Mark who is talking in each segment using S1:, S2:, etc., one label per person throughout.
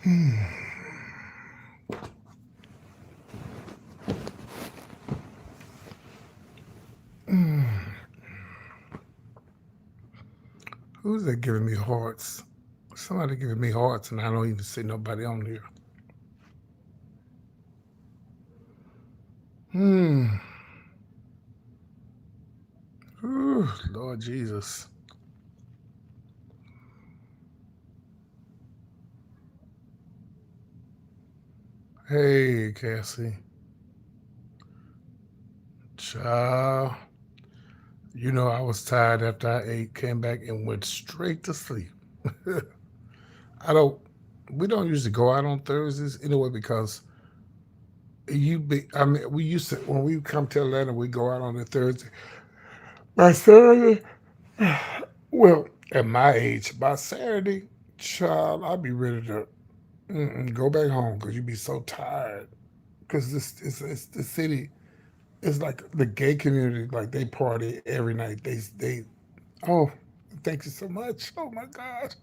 S1: Who's that giving me hearts? Somebody giving me hearts, and I don't even see nobody on here. Hmm. Ooh, Lord Jesus. Hey, Cassie. Child. You know, I was tired after I ate, came back and went straight to sleep. I don't, we don't usually go out on Thursdays anyway because we used to, when we come to Atlanta, we go out on a Thursday. By Saturday, well, at my age, by Saturday, child, I'd be ready to go back home because you'd be so tired. Because it's the city, it's like the gay community, like they party every night. Oh, thank you so much. Oh my God.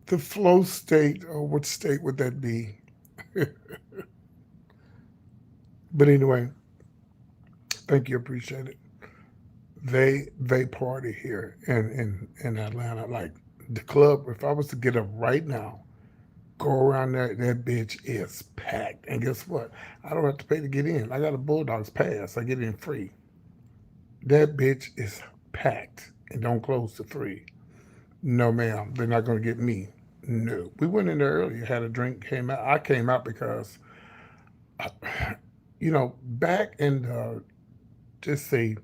S1: The flow state, or what state would that be? But anyway, thank you, appreciate it. They party here in Atlanta. Like the club, if I was to get up right now, go around there, that bitch is packed. And guess what? I don't have to pay to get in. I got a Bulldogs pass. I get in free. That bitch is packed and don't close to 3. No, ma'am, they're not going to get me. No. We went in there earlier, had a drink, came out. I came out because, back in the, just say,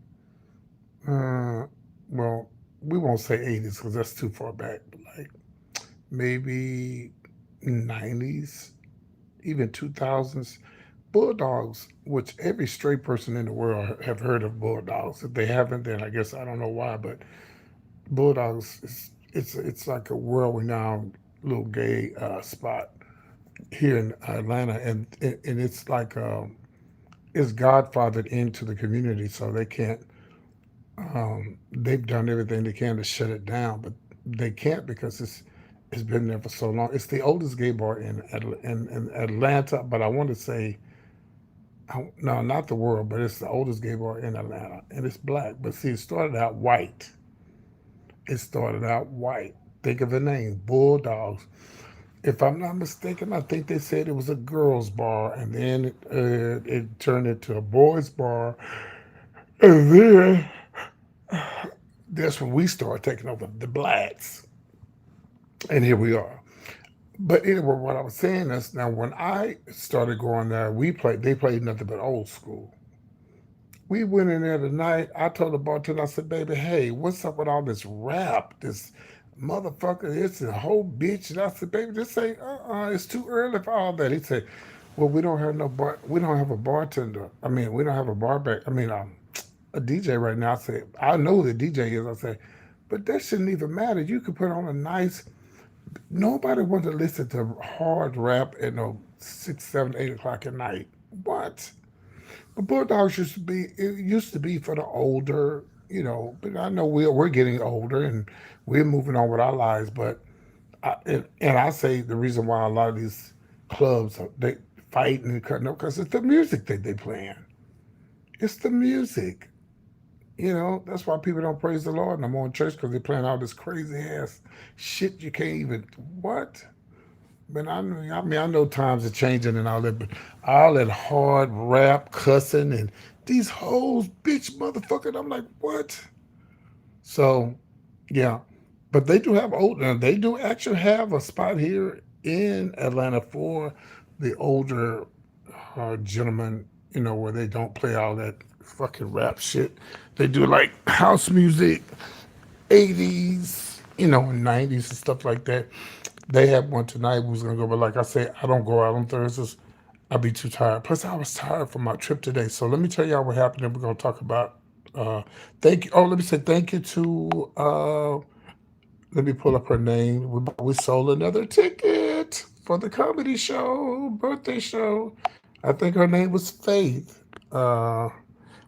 S1: uh, well, we won't say 80s because that's too far back, but like maybe 90s, even 2000s. Bulldogs, which every straight person in the world have heard of Bulldogs. If they haven't, then I guess I don't know why, but Bulldogs is it's like a world renowned little gay spot here in Atlanta, and it's like it's godfathered into the community, so they can't. They've done everything they can to shut it down, but they can't because it's been there for so long. It's the oldest gay bar in Atlanta, but I want to say no, not the world, but it's the oldest gay bar in Atlanta, and it's black. But see, it started out white. It started out white. Think of the name, Bulldogs. If I'm not mistaken, I think they said it was a girls' bar, and then it turned into a boys' bar, and then that's when we started taking over the blacks, and here we are. But anyway, what I was saying is now when I started going there, they played nothing but old school. We went in there tonight. I told the bartender, I said, baby, hey, what's up with all this rap? This motherfucker, it's a whole bitch. And I said, baby, just say, it's too early for all that. He said, well, we don't have a bartender. I mean, we don't have a bar back. I mean, a DJ right now. I said, I know who the DJ is. I said, but that shouldn't even matter. You could put on a nice, nobody wants to listen to hard rap at no 6, 7, 8 o'clock at night. What? But Bulldogs used to be for the older, but I know we're getting older and we're moving on with our lives. But and I say the reason why a lot of these clubs they fighting and cutting up because it's the music that they playing. It's the music. That's why people don't praise the Lord no more in church because they're playing all this crazy ass shit you can't even what. But I know times are changing and all that, but all that hard rap, cussing, and these hoes, bitch, motherfucker. I'm like, what? So, yeah. But they do have they do actually have a spot here in Atlanta for the older gentlemen, where they don't play all that fucking rap shit. They do like house music, 80s, and 90s and stuff like that. They had one tonight. We was gonna go, but like I said, I don't go out on Thursdays. I'd be too tired. Plus, I was tired from my trip today. So let me tell y'all what happened. And we're gonna talk about. Thank you. Oh, let me say thank you to. Let me pull up her name. We sold another ticket for the comedy show, birthday show. I think her name was Faith. Well,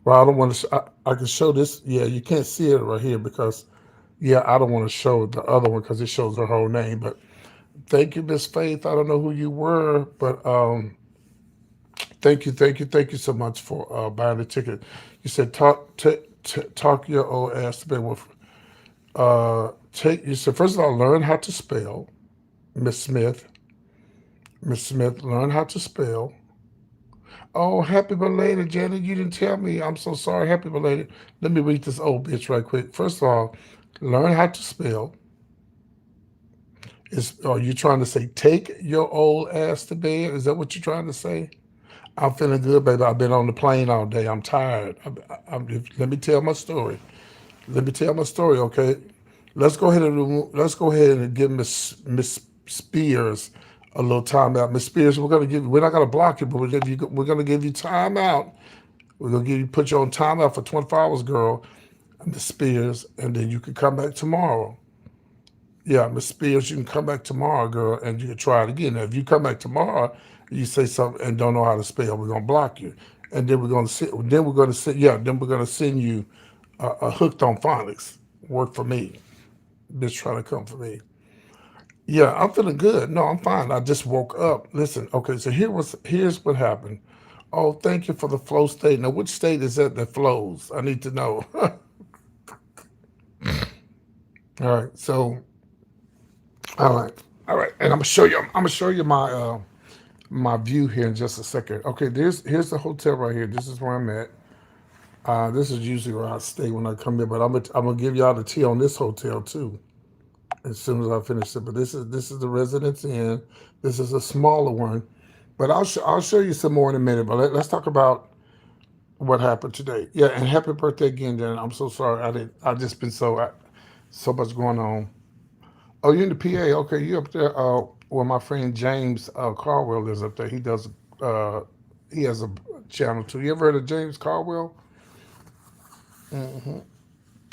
S1: I don't want to. I can show this. Yeah, you can't see it right here because, yeah, I don't want to show the other one because it shows her whole name. But Thank you, Miss Faith. I don't know who you were, but thank you so much for buying the ticket. You said talk your old ass to bed with. Take you said first of all, learn how to spell, Miss Smith. Miss Smith, learn how to spell. Oh, happy belated, Janet. You didn't tell me. I'm so sorry. Happy belated. Let me read this old bitch right quick. First of all, learn how to spell. Are you trying to say take your old ass to bed? Is that what you're trying to say? I'm feeling good, baby. I've been on the plane all day. I'm tired. Let me tell my story. Let me tell my story, okay? Let's go ahead and give Miss Spears a little time out. Miss Spears, we're not gonna block you, but we're gonna give you time out. We're gonna put you on time out for 24 hours, girl, Miss Spears, and then you can come back tomorrow. Yeah, Miss Spears, you can come back tomorrow, girl, and you can try it again. Now, if you come back tomorrow, you say something and don't know how to spell, we're gonna block you, and then we're gonna sit. Then we're gonna send you a hooked on phonics. Work for me. Bitch trying to come for me. Yeah, I'm feeling good. No, I'm fine. I just woke up. Listen, okay, so here's what happened. Oh, thank you for the flow state. Now, which state is that flows? I need to know. All right, so all right, all right, and I'm gonna show you. I'm gonna show you my view here in just a second. Okay, here's the hotel right here. This is where I'm at. This is usually where I stay when I come here, but I'm gonna give y'all the tea on this hotel too as soon as I finish it. But this is the Residence Inn. This is a smaller one, but I'll show you some more in a minute. But let's talk about what happened today. Yeah, and happy birthday again, Jen. I'm so sorry. I just been so much going on. Oh, you're in the PA. Okay, you up there? Well, my friend James Caldwell is up there. Uh, he has a channel too. You ever heard of James Caldwell?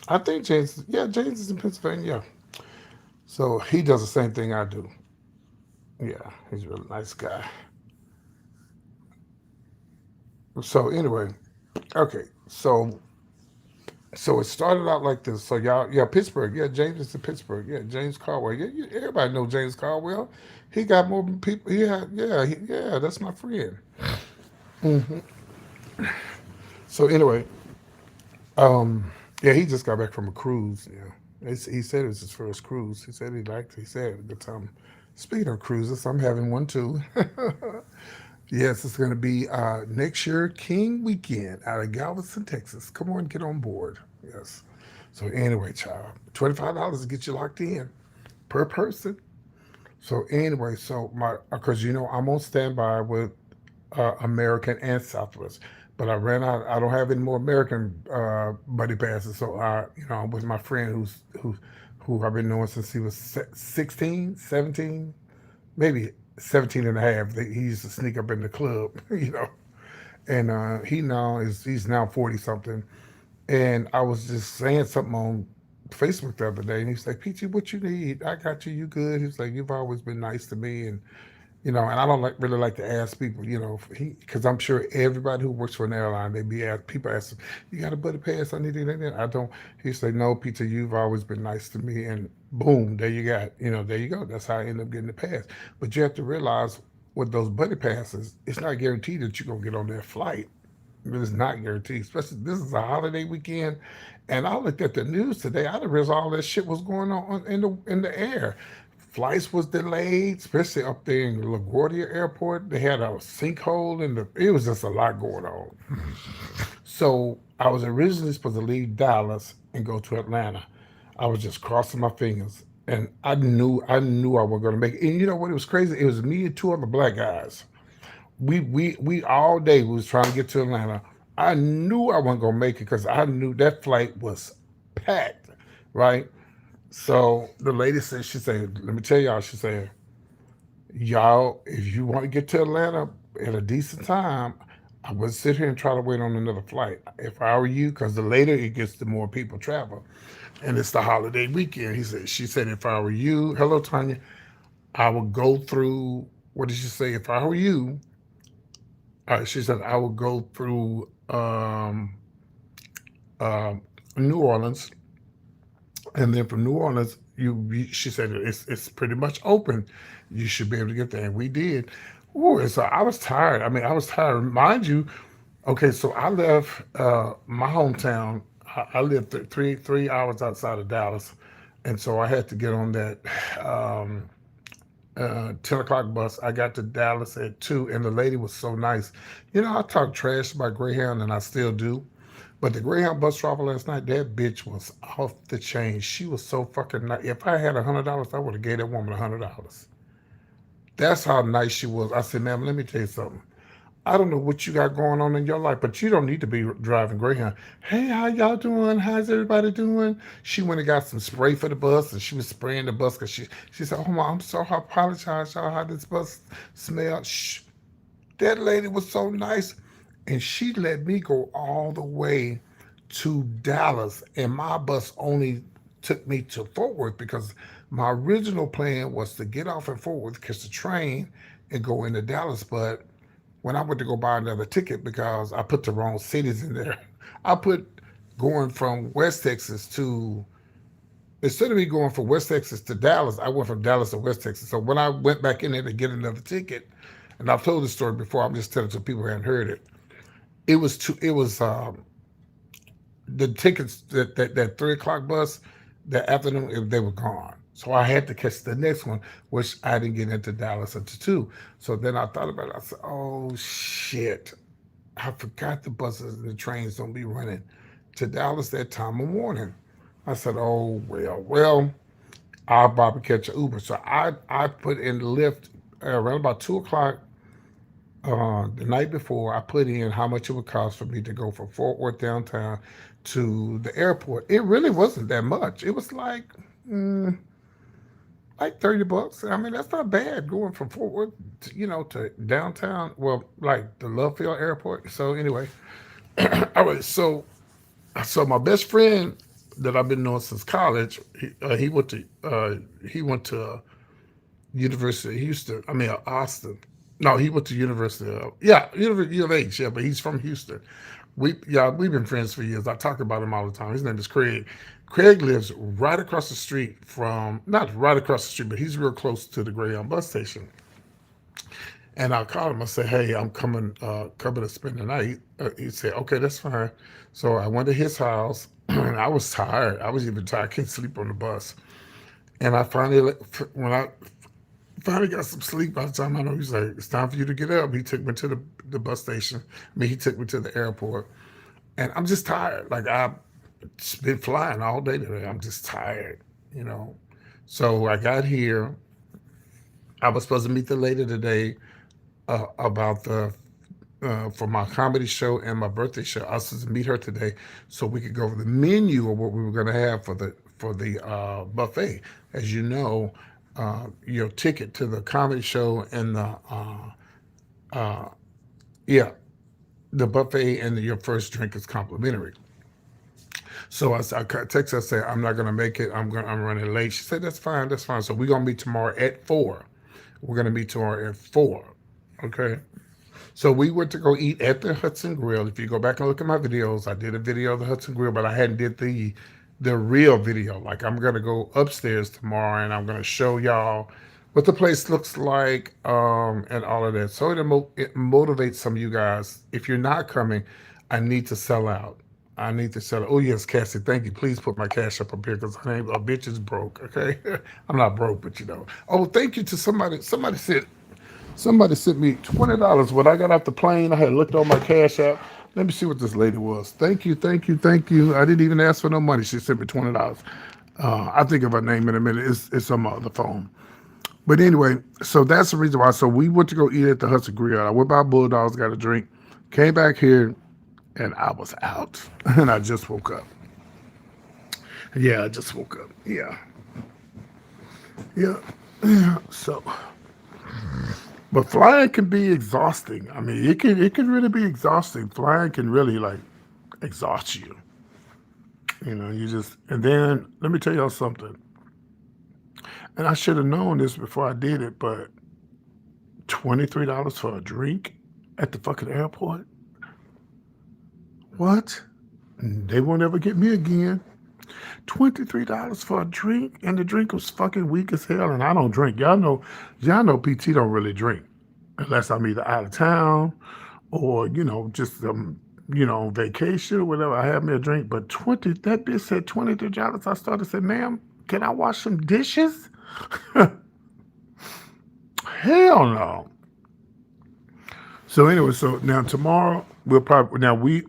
S1: I think James. Yeah, James is in Pennsylvania. Yeah. So he does the same thing I do. Yeah, he's a really nice guy. So anyway, okay. So it started out like this. So y'all, yeah, Pittsburgh. Yeah, James is in Pittsburgh. Yeah, James Caldwell. Yeah, everybody know James Caldwell. He got more people. Yeah, that's my friend. So anyway, yeah, he just got back from a cruise. Yeah, he said it was his first cruise. He said he liked it. He said it had a good time. Speaking of cruises, I'm having one too. Yes, it's going to be next year, King Weekend out of Galveston, Texas. Come on, get on board. Yes. So anyway, child, $25 to get you locked in per person. So anyway, so my because I'm on standby with American and Southwest, but I ran out. I don't have any more American buddy passes, so I'm with my friend who I've been knowing since he was 16, 17, maybe 17 and a half. He used to sneak up in the club, and he's now 40 something. And I was just saying something on Facebook the other day, and he's like, "Peachy, what you need? I got you. You good?" He's like, "You've always been nice to me," and and I don't really like to ask people, because I'm sure everybody who works for an airline, people ask them, "You got a buddy pass? I need it." I don't. He's like, "No, Peter, you've always been nice to me," and boom, there you go. That's how I end up getting the pass. But you have to realize with those buddy passes, it's not guaranteed that you're gonna get on that flight. It is not guaranteed, especially this is a holiday weekend. And I looked at the news today. I didn't realize all that shit was going on in the air. Flights was delayed, especially up there in LaGuardia Airport. They had a sinkhole in the. It was just a lot going on. So I was originally supposed to leave Dallas and go to Atlanta. I was just crossing my fingers, and I knew I was going to make it. And you know what? It was crazy. It was me and two other black guys. We all day we was trying to get to Atlanta. I knew I wasn't gonna make it because I knew that flight was packed, right? So the lady said, she said, let me tell y'all, she said, y'all, if you want to get to Atlanta at a decent time, I would sit here and try to wait on another flight. If I were you, because the later it gets, the more people travel, and it's the holiday weekend. She said, if I were you, hello Tanya, I would go through. What did she say? If I were you, she said I would go through um, New Orleans, And then from New Orleans, she said it's pretty much open. You should be able to get there, and we did. Ooh, and so I was tired. I mean, I was tired. Mind you, okay, so I left my hometown. I lived 3 hours outside of Dallas, and so I had to get on that 10 o'clock bus. I got to Dallas at 2, and the lady was so nice. You know, I talk trash about Greyhound, and I still do. But the Greyhound bus driver last night, that bitch was off the chain. She was so fucking nice. If I had $100, I would have gave that woman $100. That's how nice she was. I said, ma'am, let me tell you something. I don't know what you got going on in your life, but you don't need to be driving Greyhound. Hey, how y'all doing? How's everybody doing? She went and got some spray for the bus, and she was spraying the bus because she said, "Oh my, I'm so I apologize, y'all. How this bus smelled." Shh. That lady was so nice, and she let me go all the way to Dallas, and my bus only took me to Fort Worth because my original plan was to get off at Fort Worth, catch the train, and go into Dallas, but when I went to go buy another ticket because I put the wrong cities in there. I put going from West Texas to instead of me going from West Texas to Dallas, I went from Dallas to West Texas. So when I went back in there to get another ticket, and I've told this story before, I'm just telling it to people who hadn't heard it. It was the tickets that 3 o'clock bus that afternoon they were gone. So I had to catch the next one, which I didn't get into Dallas until 2. So then I thought about it. I said, "Oh shit! I forgot the buses and the trains don't be running to Dallas that time of morning." I said, "Oh well. I'll probably catch an Uber." So I put in the Lyft around about 2 o'clock the night before. I put in how much it would cost for me to go from Fort Worth downtown to the airport. It really wasn't that much. It was like $30. I mean, that's not bad going from Fort Worth, to downtown. Well, like the Love Field Airport. So anyway, all right. So my best friend that I've been knowing since college, he went to University of Houston. I mean Austin. No, he went to University of University of H. Yeah, but he's from Houston. We've been friends for years. I talk about him all the time. His name is Craig. Craig lives right across the street from not right across the street, but he's real close to the Greyhound bus station. And I called him. I said, "Hey, I'm coming to spend the night." He said, "Okay, that's fine." So I went to his house, and I was tired. I was even tired. I couldn't sleep on the bus. And when I finally got some sleep, by the time I know he was like, "It's time for you to get up," he took me to the bus station. I mean, he took me to the airport, and I'm just tired. Like I've been flying all day today. I'm just tired, you know. So I got here. I was supposed to meet the lady today about the for my comedy show and my birthday show. I was supposed to meet her today so we could go over the menu of what we were going to have for the buffet. As you know, your ticket to the comedy show and yeah, the buffet and your first drink is complimentary. So I text her, I said, "I'm not going to make it. I'm running late." She said, "That's fine, that's fine." So we're going to meet tomorrow at 4. We're going to meet tomorrow at 4. Okay. So we went to go eat at the Hudson Grill. If you go back and look at my videos, I did a video of the Hudson Grill, but I hadn't did the real video. Like I'm gonna go upstairs tomorrow and I'm gonna show y'all what the place looks like, and all of that. So it motivates some of you guys. If you're not coming, I need to sell out. I need to sell it. Oh yes, Cassie, thank you. Please put my cash up here because I ain't a bitch is broke. Okay, I'm not broke, but you know. Oh, thank you to somebody. Somebody sent me $20 when I got off the plane. I had looked on my cash app. Let me see what this lady was. Thank you, thank you, thank you. I didn't even ask for no money. She sent me $20. I think of her name in a minute. It's on my other phone. But anyway, so that's the reason why. So we went to go eat at the Hudson Grill. I went by Bulldogs, got a drink, came back here, and I was out. And I just woke up. Yeah, I just woke up. Yeah, yeah, yeah. So. But flying can be exhausting. I mean, it can really be exhausting. Flying can really like exhaust you. You know, you just and then let me tell y'all something. And I should have known this before I did it, but $23 for a drink at the fucking airport? What? They won't ever get me again. $23 for a drink, and the drink was fucking weak as hell. And I don't drink. Y'all know PT don't really drink unless I'm either out of town or just on vacation or whatever. I have me a drink, but that bitch said $23. I started to say, ma'am, can I wash some dishes? Hell no. So anyway, so now tomorrow we'll probably now we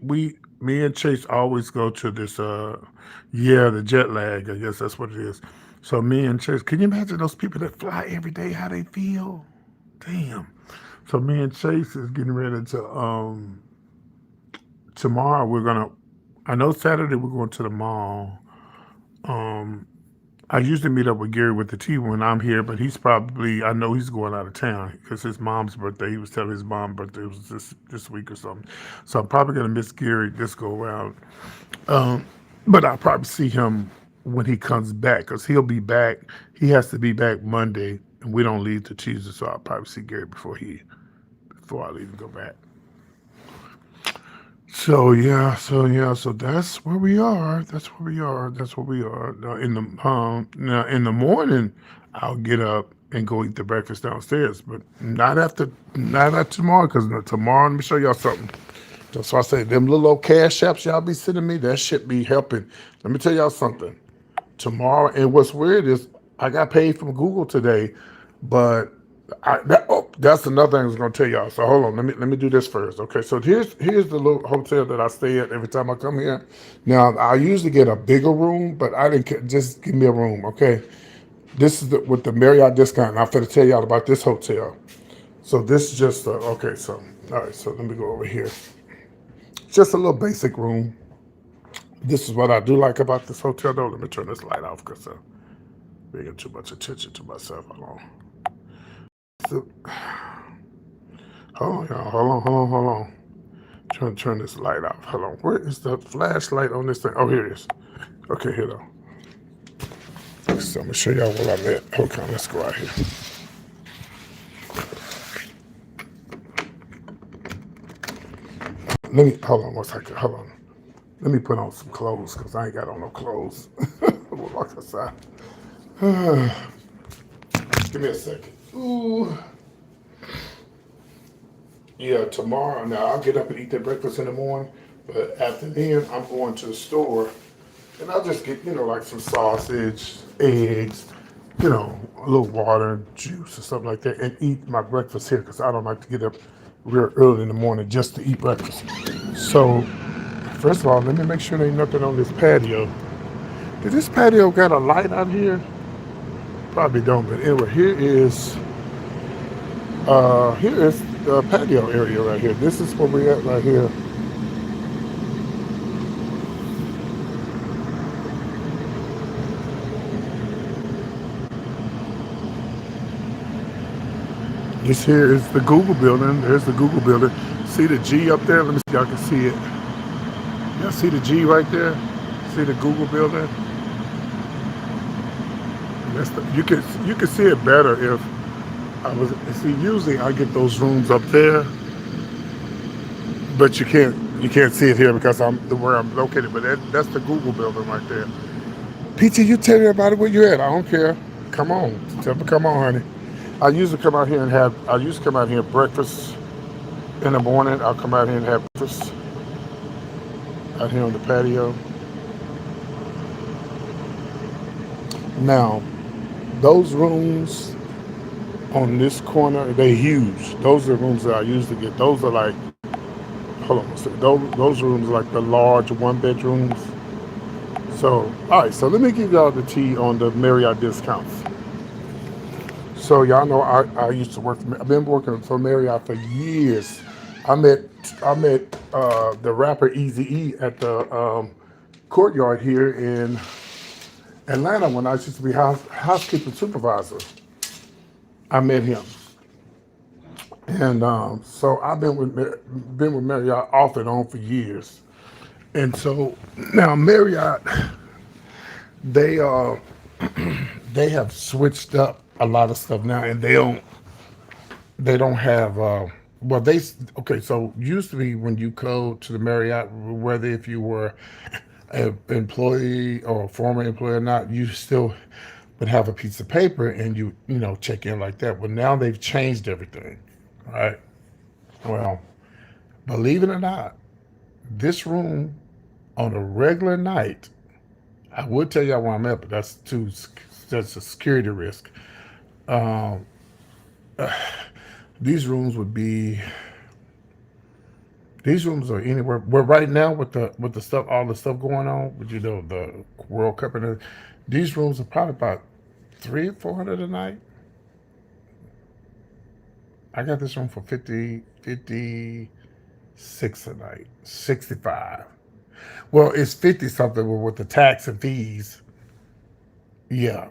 S1: me and Chase always go to this the jet lag, I guess that's what it is. So me and Chase, can you imagine those people that fly every day, how they feel? Damn. So me and Chase is getting ready to tomorrow we're gonna I know Saturday we're going to the mall. Um I usually meet up with Gary with the T when I'm here, but I know he's going out of town because his mom's birthday. He was telling his mom's birthday was this week or something. So I'm probably gonna miss Gary this go around. Um, but I'll probably see him when he comes back because he'll be back. He has to be back Monday, and we don't leave till Tuesday. So I'll probably see Gary before I leave and go back. So that's where we are. That's where we are. That's where we are. Now in the morning, I'll get up and go eat the breakfast downstairs, but not after tomorrow because tomorrow. Let me show y'all something. That's why I say them little old cash apps y'all be sending me. That shit be helping. Let me tell y'all something. Tomorrow, and what's weird is I got paid from Google today, but that's another thing I was gonna tell y'all. So hold on, let me do this first. Okay, so here's the little hotel that I stay at every time I come here. Now I usually get a bigger room, but I didn't just give me a room. Okay, this is with the Marriott discount. And I'm gonna tell y'all about this hotel. So this is just okay. So all right, so let me go over here. Just a little basic room. This is what I do like about this hotel, though. Let me turn this light off because I'm bringing too much attention to myself. Hold on. So, hold on, y'all. Hold on. Trying to turn this light off. Hold on. Where is the flashlight on this thing? Oh, here it is. Okay, here though. So I'm gonna show y'all what I'm at. Okay, let's go out here. Let me hold on one second. Hold on. Let me put on some clothes because I ain't got on no clothes. We'll walk outside. Give me a second. Ooh. Yeah, tomorrow. Now I'll get up and eat that breakfast in the morning, but after then I'm going to the store and I'll just get like some sausage, eggs, a little water, juice, or something like that, and eat my breakfast here because I don't like to get up real early in the morning just to eat breakfast. So first of all, let me make sure there ain't nothing on this patio. Did this patio got a light out here? Probably don't, but anyway, here is the patio area right here. This is where we're at right here. This here is the Google building. There's the Google building. See the G up there? Let me see if y'all can see it. Y'all see the G right there? See the Google building? You can see it better if I was see. Usually I get those rooms up there, but you can't see it here because I'm where I'm located. But that's the Google building right there. PT, you tell everybody where you're at. I don't care. Come on, tell me, come on, honey. I used to come out here and breakfast in the morning. I'll come out here and have breakfast out here on the patio. Now, those rooms on this corner, they huge. Those are the rooms that I usually get. Those are like, hold on, so those rooms are like the large one bedrooms. So, all right, so let me give y'all the tea on the Marriott discounts. So y'all know I used to work I've been working for Marriott for years. I met I met the rapper Easy E at the courtyard here in Atlanta when I used to be housekeeping supervisor. I met him, and so I've been with Marriott off and on for years. And so now Marriott, they they have switched up a lot of stuff now, and they don't have well they okay. So used to be when you go to the Marriott, whether if you were an employee or a former employee or not, you still would have a piece of paper and you check in like that. Well, now they've changed everything, right? Well, believe it or not, this room on a regular night, I would tell y'all where I'm at, but that's a security risk. Um, these rooms would be these rooms are anywhere. Well, right now with the stuff, all the stuff going on, with the World Cup and everything, these rooms are probably about 300 or 400 a night. I got this room for 56 a night, 65. Well, it's 50 something with the tax and fees. Yeah.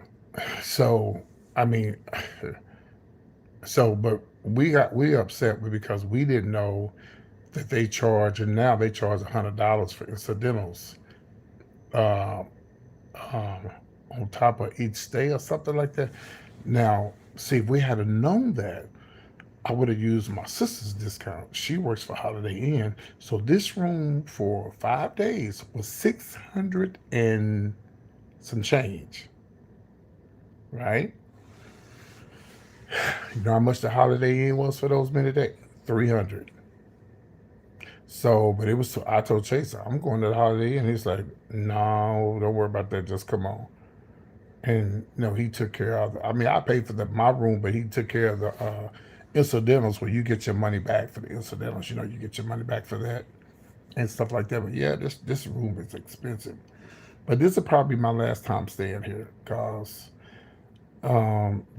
S1: So I mean, but we upset because we didn't know that they charge, and now they charge $100 for incidentals, uh, um, on top of each stay or something like that. Now, see, if we had known that, I would have used my sister's discount. She works for Holiday Inn, so this room for 5 days was 600 and some change, right? You know how much the Holiday Inn was for those many days? 300. So, but it was. I told Chase, I'm going to the Holiday Inn. He's like, no, don't worry about that. Just come on. And he took care of. I mean, I paid for my room, but he took care of the incidentals, where you get your money back for the incidentals. You get your money back for that and stuff like that. But yeah, this room is expensive. But this will probably be my last time staying here because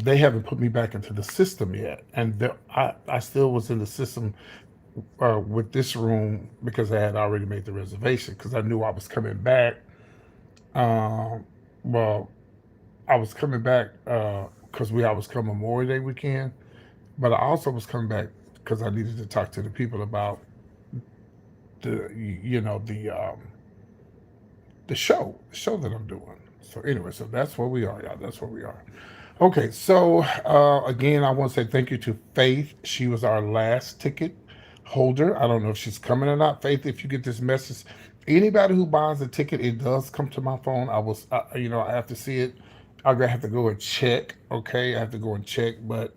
S1: they haven't put me back into the system yet, and I still was in the system with this room because I had already made the reservation because I knew I was coming back. Um, well, I was coming back because I was coming Memorial Day weekend, but I also was coming back because I needed to talk to the people about the show that I'm doing. So anyway, so that's where we are, y'all. That's where we are. Okay, so again, I want to say thank you to Faith. She was our last ticket holder. I don't know if she's coming or not. Faith, if you get this message, anybody who buys a ticket, it does come to my phone. I have to see it. I'm gonna have to go and check. Okay, I have to go and check. But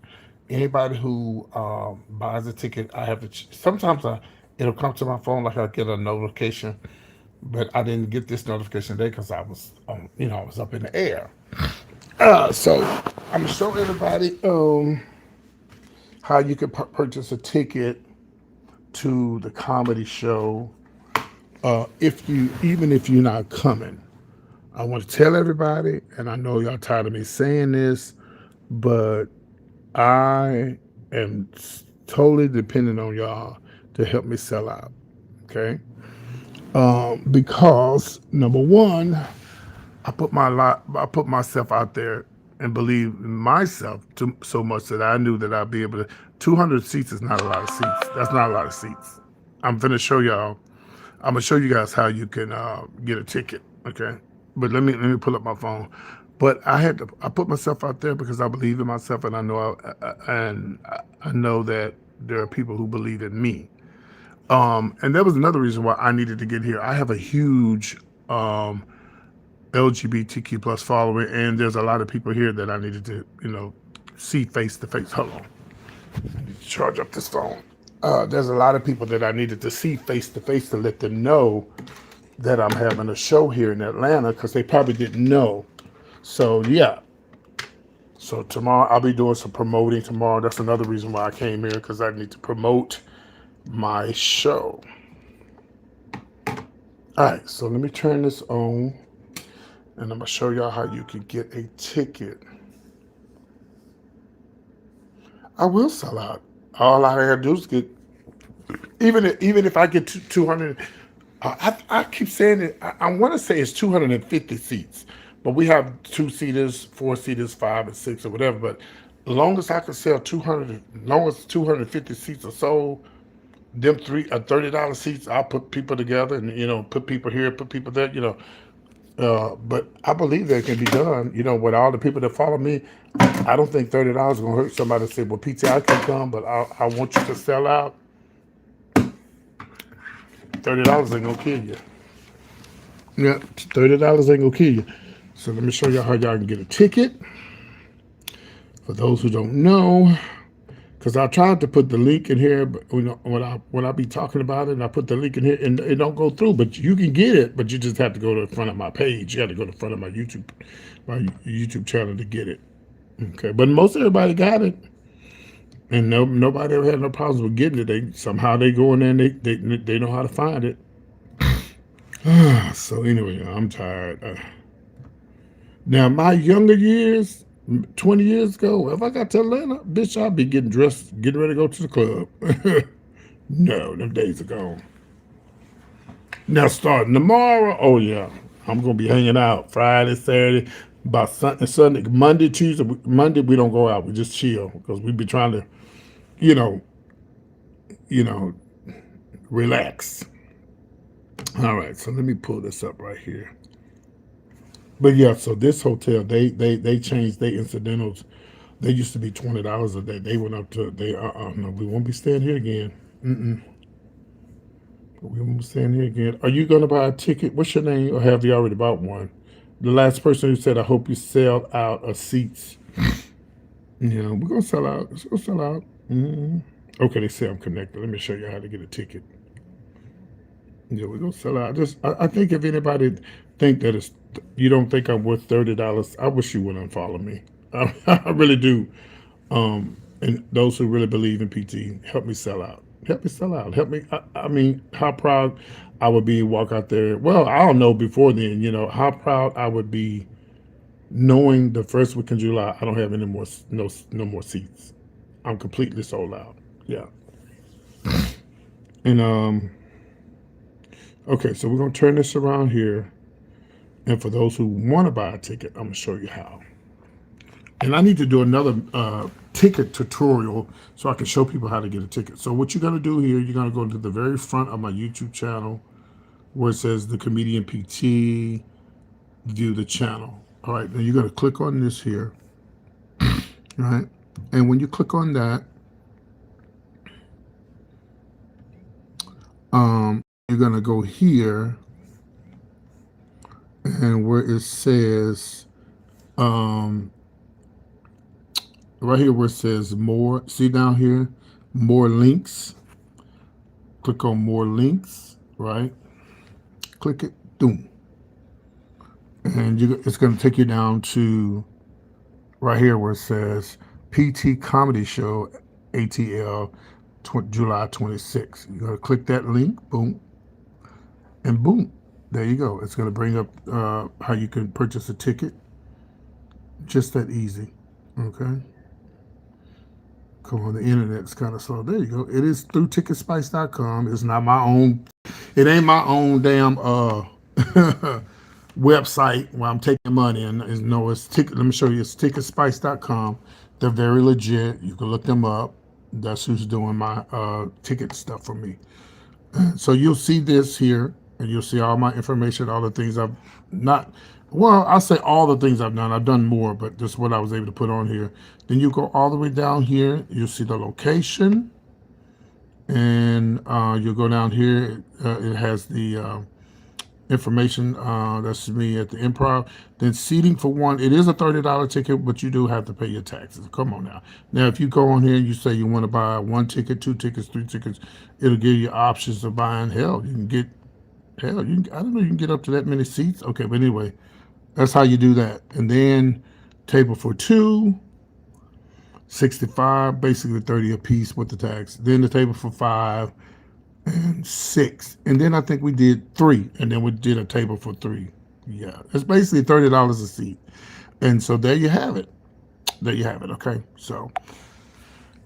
S1: anybody who buys a ticket, I have to. Sometimes it'll come to my phone like I get a notification, but I didn't get this notification today because I was I was up in the air. So I'm gonna show everybody how you can purchase a ticket to the comedy show. If you even if you're not coming, I want to tell everybody, and I know y'all tired of me saying this, but I am totally dependent on y'all to help me sell out. Okay, because number one, I put myself out there and believe in myself so much that I knew that I'd be able to. 200 seats is not a lot of seats. That's not a lot of seats. I'm gonna show y'all. I'm gonna show you guys how you can get a ticket. Okay, but let me pull up my phone. But I put myself out there because I believe in myself, and I know that there are people who believe in me. And that was another reason why I needed to get here. I have a huge um, LGBTQ plus following, and there's a lot of people here that I needed to, see face to face. Hold on, I need to charge up this phone. There's a lot of people that I needed to see face to face to let them know that I'm having a show here in Atlanta because they probably didn't know. So yeah, so tomorrow I'll be doing some promoting tomorrow. That's another reason why I came here because I need to promote my show. All right, so let me turn this on, and I'm gonna show y'all how you can get a ticket. I will sell out. All I gotta do is get, even if I get 200. I keep saying it. I want to say it's 250 seats, but we have two seaters, four seaters, five and six or whatever. But as long as I can sell 200, as long as 250 seats are sold, them $30 seats, I'll put people together and put people here, put people there. But I believe that it can be done. With all the people that follow me, I don't think $30 is gonna hurt somebody to say, "Well, PTI can come," but I want you to sell out. $30 ain't gonna kill you. Yeah, $30 ain't gonna kill you. So let me show y'all how y'all can get a ticket. For those who don't know, because I tried to put the link in here, but when I be talking about it, and I put the link in here, and it don't go through. But you can get it, but you just have to go to the front of my page. You got to go to the front of my YouTube channel to get it. Okay, but most everybody got it, and nobody ever had no problems with getting it. They somehow they go in there and they know how to find it. So anyway, I'm tired. Now my younger years, 20 years ago, if I got to Atlanta, bitch, I'd be getting dressed, getting ready to go to the club. No, them days are gone. Now starting tomorrow, oh yeah, I'm gonna be hanging out Friday, Saturday, about Sunday, Monday, Tuesday. Monday we don't go out, we just chill because we be trying to, you know, you know, relax. All right, so let me pull this up right here. But yeah, so this hotel, they changed their incidentals. They used to be $20 a day. They went up to they no, we won't be staying here again. Mm-mm. We won't be staying here again. Are you gonna buy a ticket? What's your name? Or have you already bought one? The last person who said, "I hope you sell out of seats." Yeah, we're gonna sell out. It's gonna sell out. Mm. Okay, they say I'm connected. Let me show you how to get a ticket. Yeah, we're gonna sell out. I think if anybody think that it's you don't think I'm worth $30, I wish you would unfollow me. I really do. And those who really believe in PT, help me sell out. Help me sell out. Help me. I mean, how proud I would be to walk out there. Well, I don't know before then. How proud I would be knowing the first week in July I don't have any more no more seats. I'm completely sold out. Yeah. And okay, so we're gonna turn this around here. And for those who want to buy a ticket, I'm gonna show you how. And I need to do another ticket tutorial so I can show people how to get a ticket. So what you're gonna do here, you're gonna go to the very front of my YouTube channel where it says the comedian PT, view the channel. All right, now you're gonna click on this here, all right? And when you click on that, you're gonna go here and where it says right here where it says more, see down here, more links. Click on more links, right? Click it, boom. And it's going to take you down to right here where it says PT Comedy Show ATL July 26th. You're going to click that link, boom, and boom. There you go. It's going to bring up how you can purchase a ticket. Just that easy. Okay. Come on, the internet's kind of slow. There you go. It is through ticketspice.com. It's not my own. It ain't my own damn website where I'm taking money. And no, it's ticket. Let me show you. It's ticketspice.com. They're very legit. You can look them up. That's who's doing my ticket stuff for me. So you'll see this here, and you'll see all my information, all the things I've not. Well, I'll say all the things I've done. I've done more, but this is what I was able to put on here. Then you go all the way down here. You'll see the location, and you'll go down here. It has the information. That's me at the Improv. Then seating for one. It is a $30 ticket, but you do have to pay your taxes. Come on now. Now, if you go on here and you say you want to buy one ticket, two tickets, three tickets, it'll give you options of buying. Hell, you can get hell. I don't know. You can get up to that many seats. Okay, but anyway, that's how you do that. And then table for two. 65, basically 30 a piece with the tax. Then the table for five, and six, and then I think we did three, and then we did a table for three. Yeah, it's basically $30 a seat, and so there you have it. There you have it. Okay, so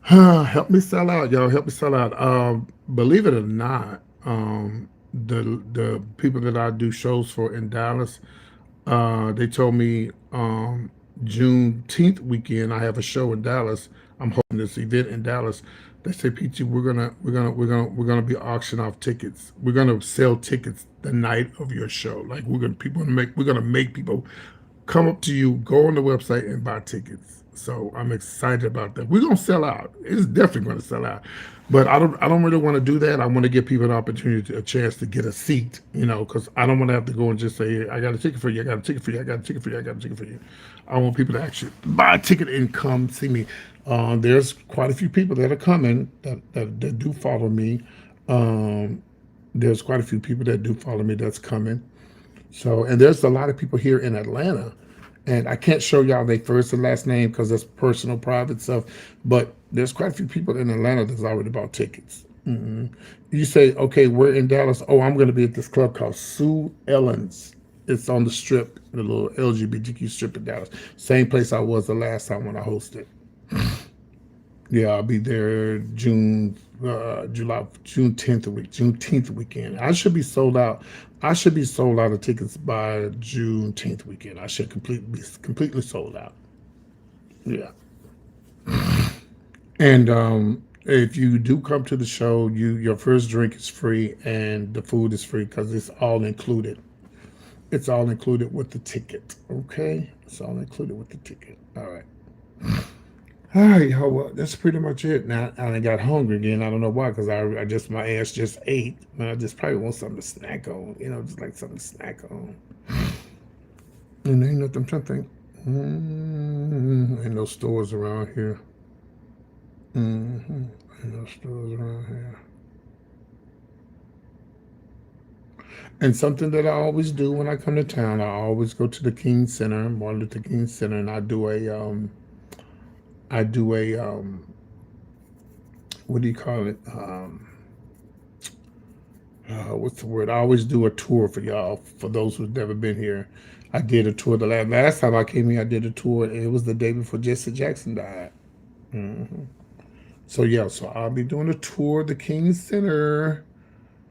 S1: help me sell out, y'all. Help me sell out. Believe it or not, the people that I do shows for in Dallas, they told me Juneteenth weekend I have a show in Dallas. I'm holding this event in Dallas. They say, PT, we're gonna be auctioning off tickets. We're gonna sell tickets the night of your show. Like we're gonna make people come up to you, go on the website and buy tickets. So I'm excited about that. We're gonna sell out. It's definitely gonna sell out. But I don't really want to do that. I want to give people an opportunity, a chance to get a seat, because I don't want to have to go and just say, I got a ticket for you, I got a ticket for you, I got a ticket for you, I got a ticket for you. I want people to actually buy a ticket and come see me. There's quite a few people that are coming that do follow me. Um, there's quite a few people that do follow me that's coming. So, and there's a lot of people here in Atlanta, and I can't show y'all their first and last name because that's personal, private stuff. But there's quite a few people in Atlanta that's already bought tickets. You say, okay, we're in Dallas. Oh, I'm going to be at this club called Sue Ellen's. It's on the strip, the little LGBTQ strip in Dallas. Same place I was the last time when I hosted. Yeah, I'll be there Juneteenth weekend. I should be sold out. I should be sold out of tickets by Juneteenth weekend. I should be completely sold out. Yeah, and if you do come to the show, your first drink is free and the food is free because it's all included. It's all included with the ticket. Okay, it's all included with the ticket. All right. All right, yo, well, that's pretty much it. Now I got hungry again. I don't know why, because I just my ass just ate. Man, I just probably want something to snack on. Just like something to snack on. And ain't nothing. I'm trying to think. Ain't no stores around here. Ain't no stores around here. And something that I always do when I come to town, I always go to the King Center, Martin Luther King Center, and I do a what do you call it? What's the word? I always do a tour for y'all. For those who've never been here, I did a tour. The last time I came here, I did a tour. It was the day before Jesse Jackson died. So yeah, so I'll be doing a tour of the King Center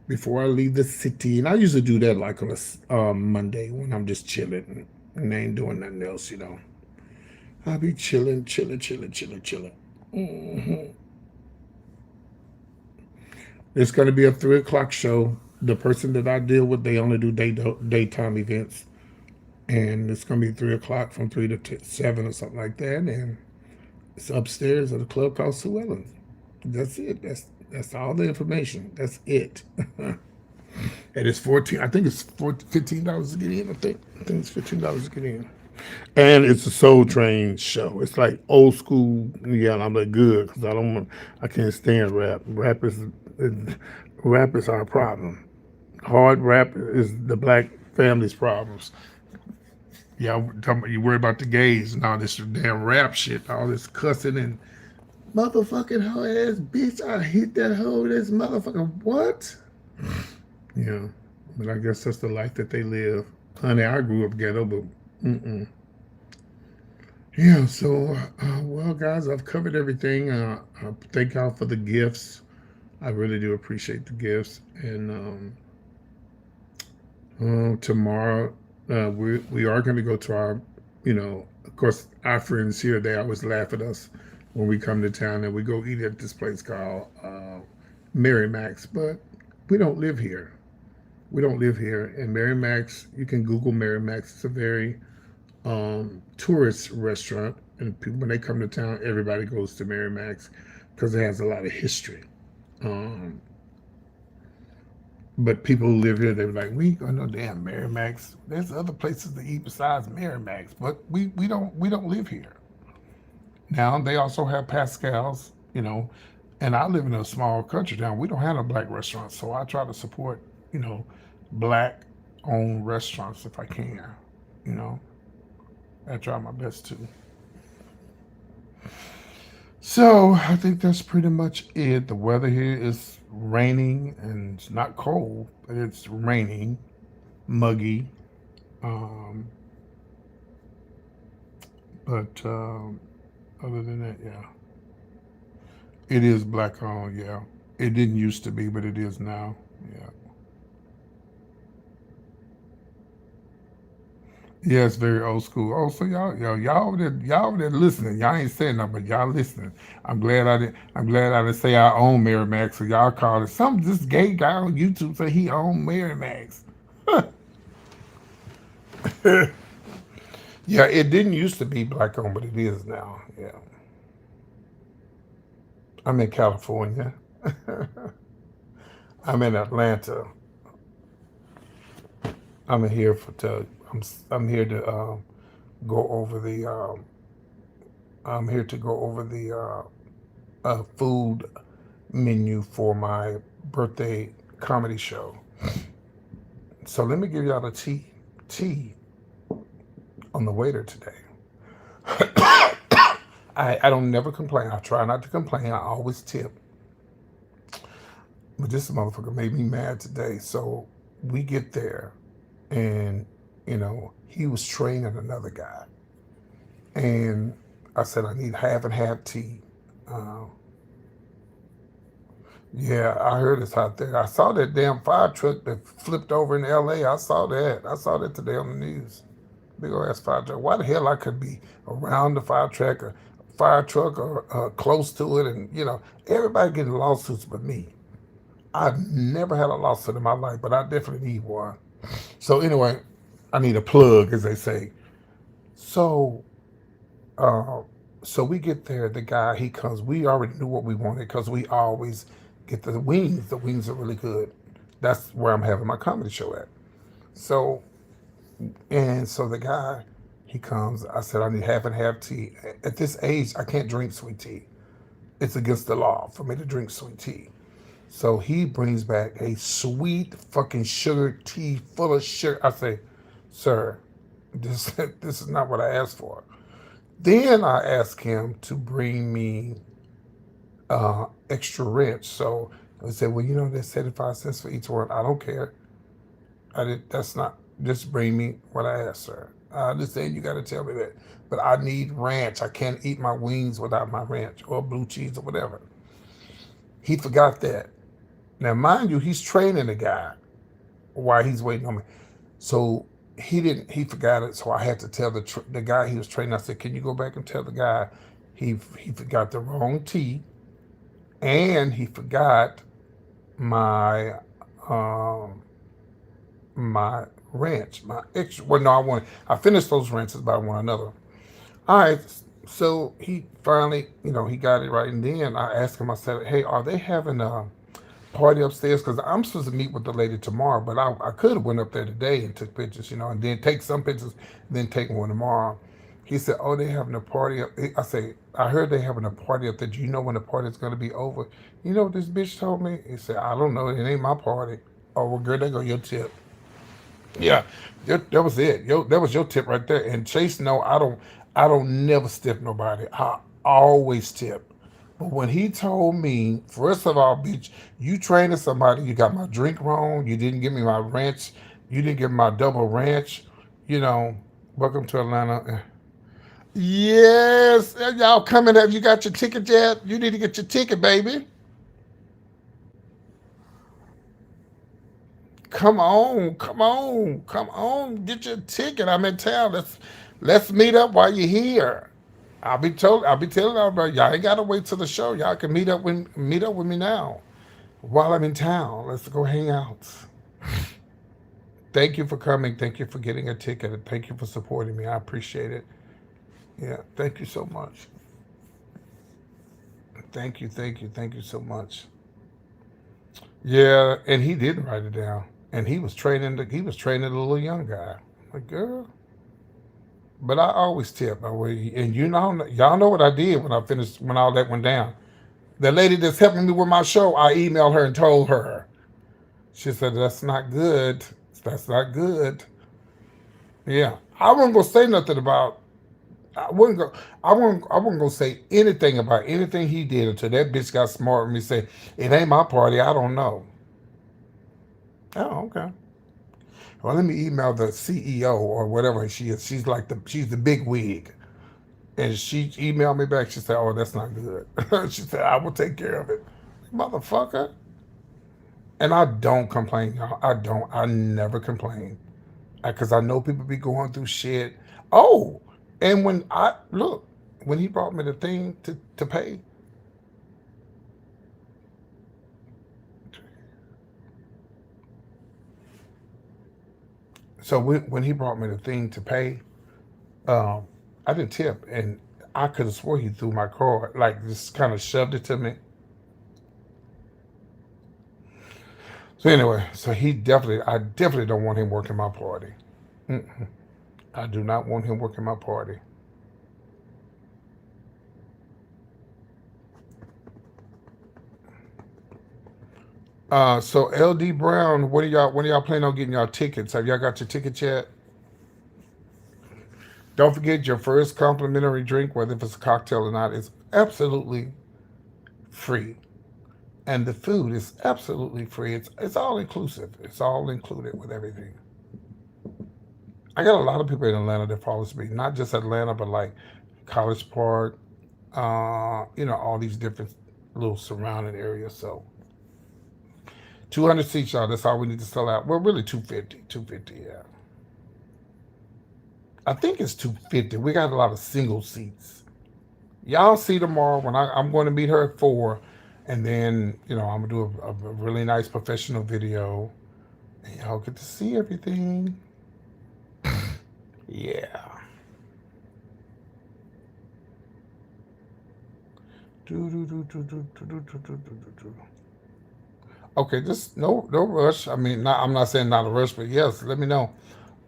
S1: before I leave the city, and I usually do that like on a Monday when I'm just chilling and I ain't doing nothing else. I'll be chilling, chilling, chilling, chilling, chilling. It's going to be a 3 o'clock show. The person that I deal with, they only do daytime events, and it's going to be 3 o'clock from 3 to 7 or something like that. And it's upstairs at a club called Sue Ellen's. That's it. That's all the information. That's it. And it's 14. I think it's $15 to get in. I think it's $15 to get in. And it's a Soul Train show. It's like old school. Yeah, and I'm like good because I don't want. I can't stand rap. Rap is our problem. Hard rap is the black family's problems. Yeah, you worry about the gays and all this damn rap shit, all this cussing and motherfucking hoe ass bitch. I hit that hoe. This motherfucker. What? Yeah, but I guess that's the life that they live. Honey, I grew up ghetto, but yeah. So, well, guys, I've covered everything. Thank y'all for the gifts. I really do appreciate the gifts. And tomorrow, we are going to go to our, of course, our friends here. They always laugh at us when we come to town and we go eat at this place called Mary Mac's. But we don't live here. We don't live here. And Mary Mac's, you can Google Mary Mac's. It's a very tourist restaurant, and people, when they come to town, everybody goes to Mary Mac's because it has a lot of history. Um, but people who live here, they were like, "We ain't going no damn Mary Mac's. There's other places to eat besides Mary Mac's." But we don't live here. Now they also have Pascal's, and I live in a small country town. We don't have a black restaurant, so I try to support, black owned restaurants if I can. You know, I try my best to. So I think that's pretty much it. The weather here is raining and it's not cold, but it's raining, muggy. Um, but other than that, yeah, it is black owned. Yeah, it didn't used to be, but it is now. Yeah, yeah, it's very old school. Oh, so y'all over there listening. Y'all ain't saying nothing, but y'all listening. I'm glad I didn't say I own Mary Max, so y'all called it. This gay guy on YouTube said he owned Mary Max. Yeah, it didn't used to be black owned, but it is now. Yeah, I'm in California. I'm in Atlanta. I'm here for to. I'm here to go over the. I'm here to go over the food menu for my birthday comedy show. So let me give y'all the tea on the waiter today. I don't never complain. I try not to complain. I always tip. But this motherfucker made me mad today. So we get there, and he was training another guy, and I said I need half and half tea. Uh, yeah, I heard it's out there. I saw that damn fire truck that flipped over in L.A. I saw that. I saw that today on the news. Big old ass fire truck. Why the hell I could be around the fire truck or close to it, and everybody getting lawsuits but me. I've never had a lawsuit in my life, but I definitely need one. So anyway, I need a plug, as they say. So, uh, so we get there. The guy he comes. We already knew what we wanted because we always get the wings. The wings are really good. That's where I'm having my comedy show at. So so the guy he comes. I said I need half and half tea. At this age, I can't drink sweet tea. It's against the law for me to drink sweet tea. So he brings back a sweet fucking sugar tea full of sugar. I say, sir, this this is not what I asked for. Then I ask him to bring me extra ranch. So I said, well, there's 75 cents for each one. I don't care. I did. That's not. Just bring me what I asked, sir. I understand you got to tell me that, but I need ranch. I can't eat my wings without my ranch or blue cheese or whatever. He forgot that. Now, mind you, he's training the guy while he's waiting on me. So he didn't. He forgot it. So I had to tell the guy he was training. I said, "Can you go back and tell the guy he forgot the wrong tea and he forgot my um my ranch, my extra. Well, no, I finished those ranches, but I want another. All right. So he finally, he got it right, and then I asked him. I said, "Hey, are they having a party upstairs because I'm supposed to meet with the lady tomorrow, but I could have went up there today and took pictures, and then take some pictures, and then take one tomorrow." He said, "Oh, they having a party up." I say, "I heard they having a party up there. Do you know when the party's going to be over?" You know what this bitch told me? He said, "I don't know. It ain't my party." Oh, well, girl, there go your tip. Yeah, that was it. That was your tip right there. And Chase, no, I don't never stiff nobody. I always tip. But when he told me, first of all, bitch, you training somebody, you got my drink wrong, you didn't give me my ranch, you didn't give me my double ranch, you know, welcome to Atlanta. Yes, y'all coming up. You got your ticket yet? You need to get your ticket, baby. Come on, come on, come on, get your ticket. I'm in town. Let's meet up while you're here. I'll be telling everybody, y'all ain't gotta wait till the show. Y'all can meet up with me now while I'm in town. Let's go hang out. Thank you for coming. Thank you for getting a ticket. And thank you for supporting me. I appreciate it. Yeah, thank you so much. Thank you so much. Yeah, and he didn't write it down. And he was training the little young guy. Like, girl. But I always tip. And y'all know what I did when all that went down. The lady that's helping me with my show, I emailed her and told her. She said, "That's not good. That's not good." Yeah. I wasn't gonna say nothing about I wasn't go I wasn't gonna say anything about anything he did until that bitch got smart with me say, "It ain't my party, I don't know." Oh, okay. Well, let me email the CEO or whatever she is. She's the big wig. And she emailed me back. She said, "Oh, that's not good." She said, "I will take care of it." Motherfucker. And I don't complain, y'all. I don't. I never complain. Because I know people be going through shit. Oh, and when he brought me the thing to pay, so when he brought me the thing to pay, Um, I didn't tip, and I could have swore he threw my card, like just kind of shoved it to me. So anyway, so I definitely don't want him working my party. Mm-mm. I do not want him working my party. So LD Brown, when are y'all planning on getting y'all tickets? Have y'all got your tickets yet? Don't forget your first complimentary drink, whether if it's a cocktail or not, is absolutely free. And the food is absolutely free. It's all inclusive. It's all included with everything. I got a lot of people in Atlanta that follows me, not just Atlanta, but like College Park, all these different little surrounding areas. So 200 seats, y'all. That's all we need to sell out. Well, really 250. 250, yeah. I think it's 250. We got a lot of single seats. Y'all see tomorrow when I'm going to meet her at 4. And then, I'm going to do a really nice professional video. And y'all get to see everything. Yeah. Do, do, do, do, do, do, do, do, do, do, do. Okay, just no rush. I mean, I'm not saying not a rush, but yes, let me know.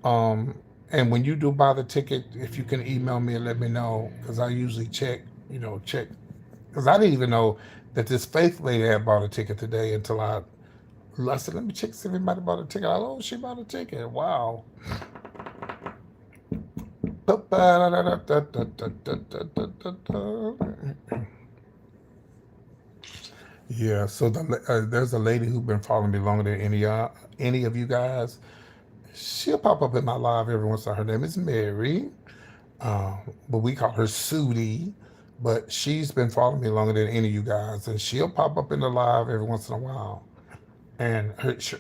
S1: Um, and when you do buy the ticket, if you can email me and let me know, because I usually check, because I didn't even know that this Faith lady had bought a ticket today until I said, let me check see if anybody bought a ticket. Oh, she bought a ticket. Wow. Yeah, so there's a lady who's been following me longer than any of you guys. She'll pop up in my live every once in a while. Her name is Mary, but we call her Sudie. But she's been following me longer than any of you guys, and she'll pop up in the live every once in a while. And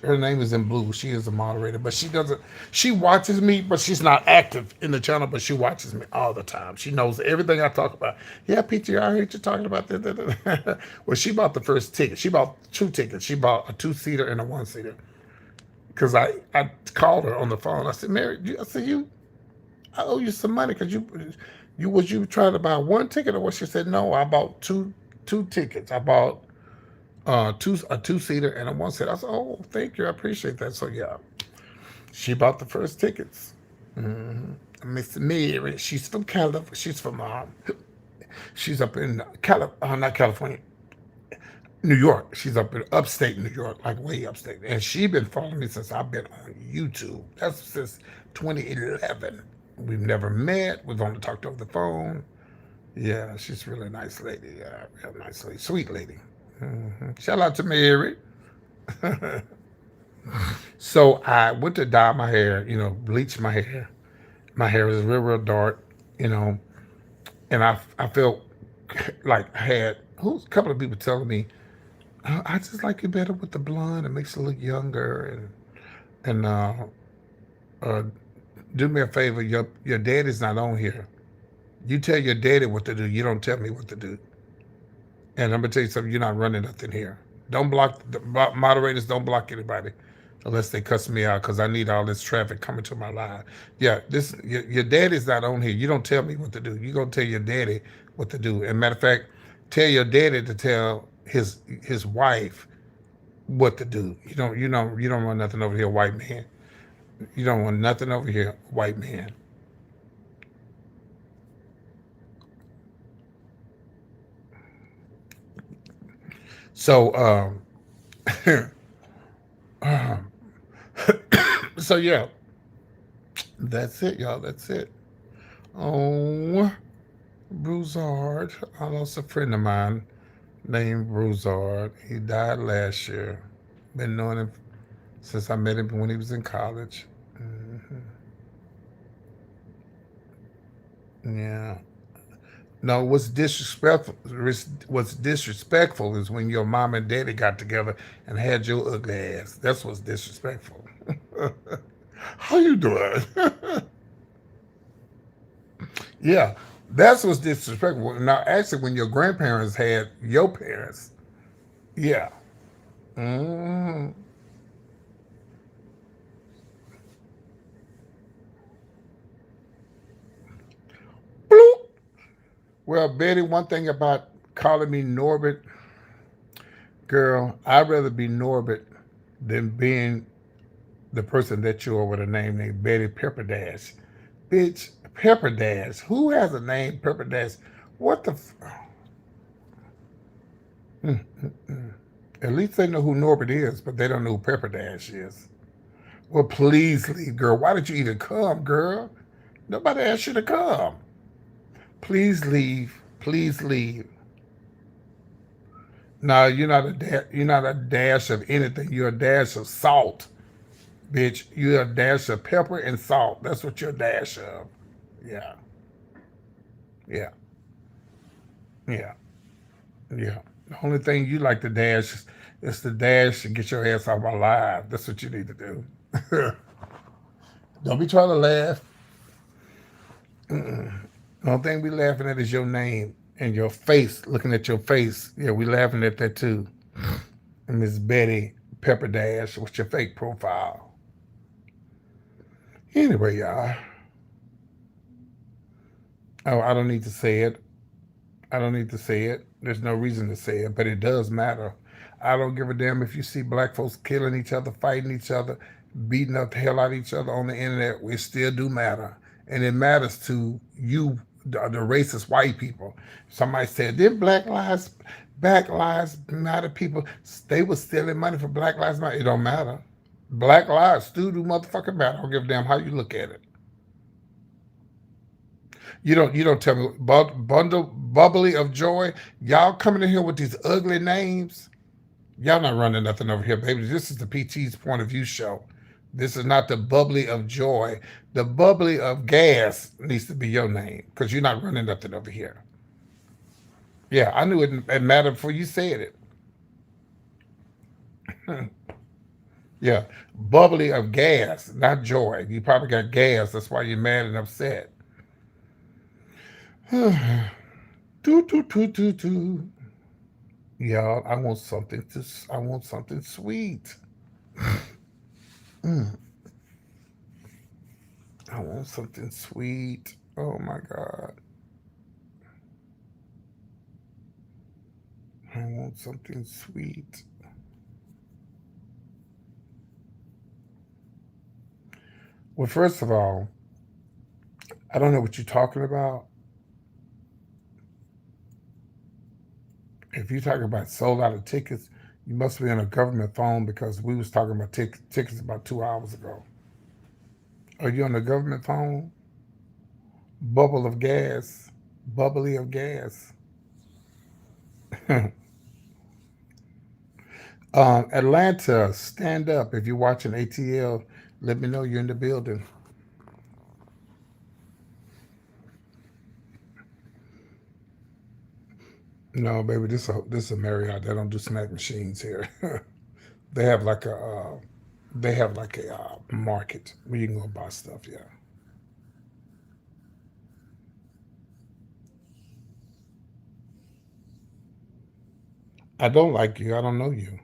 S1: her name is in blue. She is a moderator, but she doesn't. She watches me, but she's not active in the channel. But she watches me all the time. She knows everything I talk about. Yeah, PTR, I heard you talking about that. Well, she bought the first ticket. She bought 2 tickets. She bought a 2-seater and a 1-seater. Because I called her on the phone. I said, Mary, I said I owe you some money because you trying to buy 1 ticket or what? She said, no, I bought two tickets. I bought a 2-seater and a 1-seater. I said, oh, thank you, I appreciate that. So yeah, she bought the first tickets. Miss Mary, she's from California. She's up in not California, New York. She's up in upstate New York, like way upstate. And she's been following me since I've been on YouTube. That's since 2011. We've never met. We've only talked over the phone. Yeah, she's a really nice lady. Yeah, real nice lady. Sweet lady. Shout out to Mary. So I went to dye my hair, bleach my hair. My hair was real dark, you know, and I felt like I had a couple of people telling me, I just like it better with the blonde. It makes it look younger. And uh, do me a favor. Your daddy's not on here. You tell your daddy what to do. You don't tell me what to do. And I'm gonna tell you something. You're not running nothing here. Don't block the moderators. Don't block anybody unless they cuss me out because I need all this traffic coming to my live. Yeah, your daddy's not on here. You don't tell me what to do. You gonna tell your daddy what to do. And matter of fact, tell your daddy to tell his wife what to do. You don't want nothing over here, white man. You don't want nothing over here, white man. So um, so yeah, that's it, y'all. That's it. Oh, Broussard. I lost a friend of mine named Broussard. He died last year. Been knowing him since I met him when he was in college. Yeah. No, what's disrespectful is when your mom and daddy got together and had your ugly ass. That's what's disrespectful. How you doing? Yeah, that's what's disrespectful. Now, actually, when your grandparents had your parents, yeah. Mm, Well, Betty, one thing about calling me Norbert, girl, I'd rather be Norbert than being the person that you are with a name named Betty Pepperdash. Bitch, Pepperdash. Who has a name Pepperdash? What the? Mm, mm, mm. At least they know who Norbert is, but they don't know who Pepperdash is. Well, please leave, girl. Why did you even come, girl? Nobody asked you to come. Please leave. Please leave. No, you're not a dash of anything. You're a dash of salt, bitch. You're a dash of pepper and salt. That's what you're a dash of. Yeah, yeah, yeah, yeah. The only thing you like to dash is to dash and get your ass off my live. That's what you need to do. Don't be trying to laugh. Mm-mm. The only thing we laughing at is your name and your face. Looking at your face. Yeah, we laughing at that too. Miss Betty Pepper Dash. What's your fake profile? Anyway, y'all. Oh, I don't need to say it. I don't need to say it. There's no reason to say it, but it does matter. I don't give a damn if you see black folks killing each other, fighting each other, beating up the hell out of each other on the internet. It still do matter, and it matters to you, the racist white people. Somebody said, "Did Black Lives Matter people? They were stealing money for Black Lives Matter." It don't matter. Black lives still do motherfucking matter. I don't give a damn how you look at it. You don't tell me bundle bubbly of joy. Y'all coming in here with these ugly names. Y'all not running nothing over here, baby. This is the PT's point of view show. This is not the bubbly of joy. The bubbly of gas needs to be your name because you're not running nothing over here. Yeah, I knew it mattered before you said it. Yeah, bubbly of gas, not joy. You probably got gas. That's why you're mad and upset. Do do do do do. Y'all, I want something sweet. Mm, I want something sweet. Oh my God. I want something sweet. Well, first of all, I don't know what you're talking about. If you're talking about sold out of tickets, you must be on a government phone because we was talking about tickets about 2 hours ago. Are you on a government phone? Bubble of gas. Bubbly of gas. Atlanta, stand up. If you're watching ATL, let me know you're in the building. No, baby, this is a Marriott. They don't do snack machines here. they have like a they have like a market where you can go buy stuff. Yeah, I don't like you. I don't know you.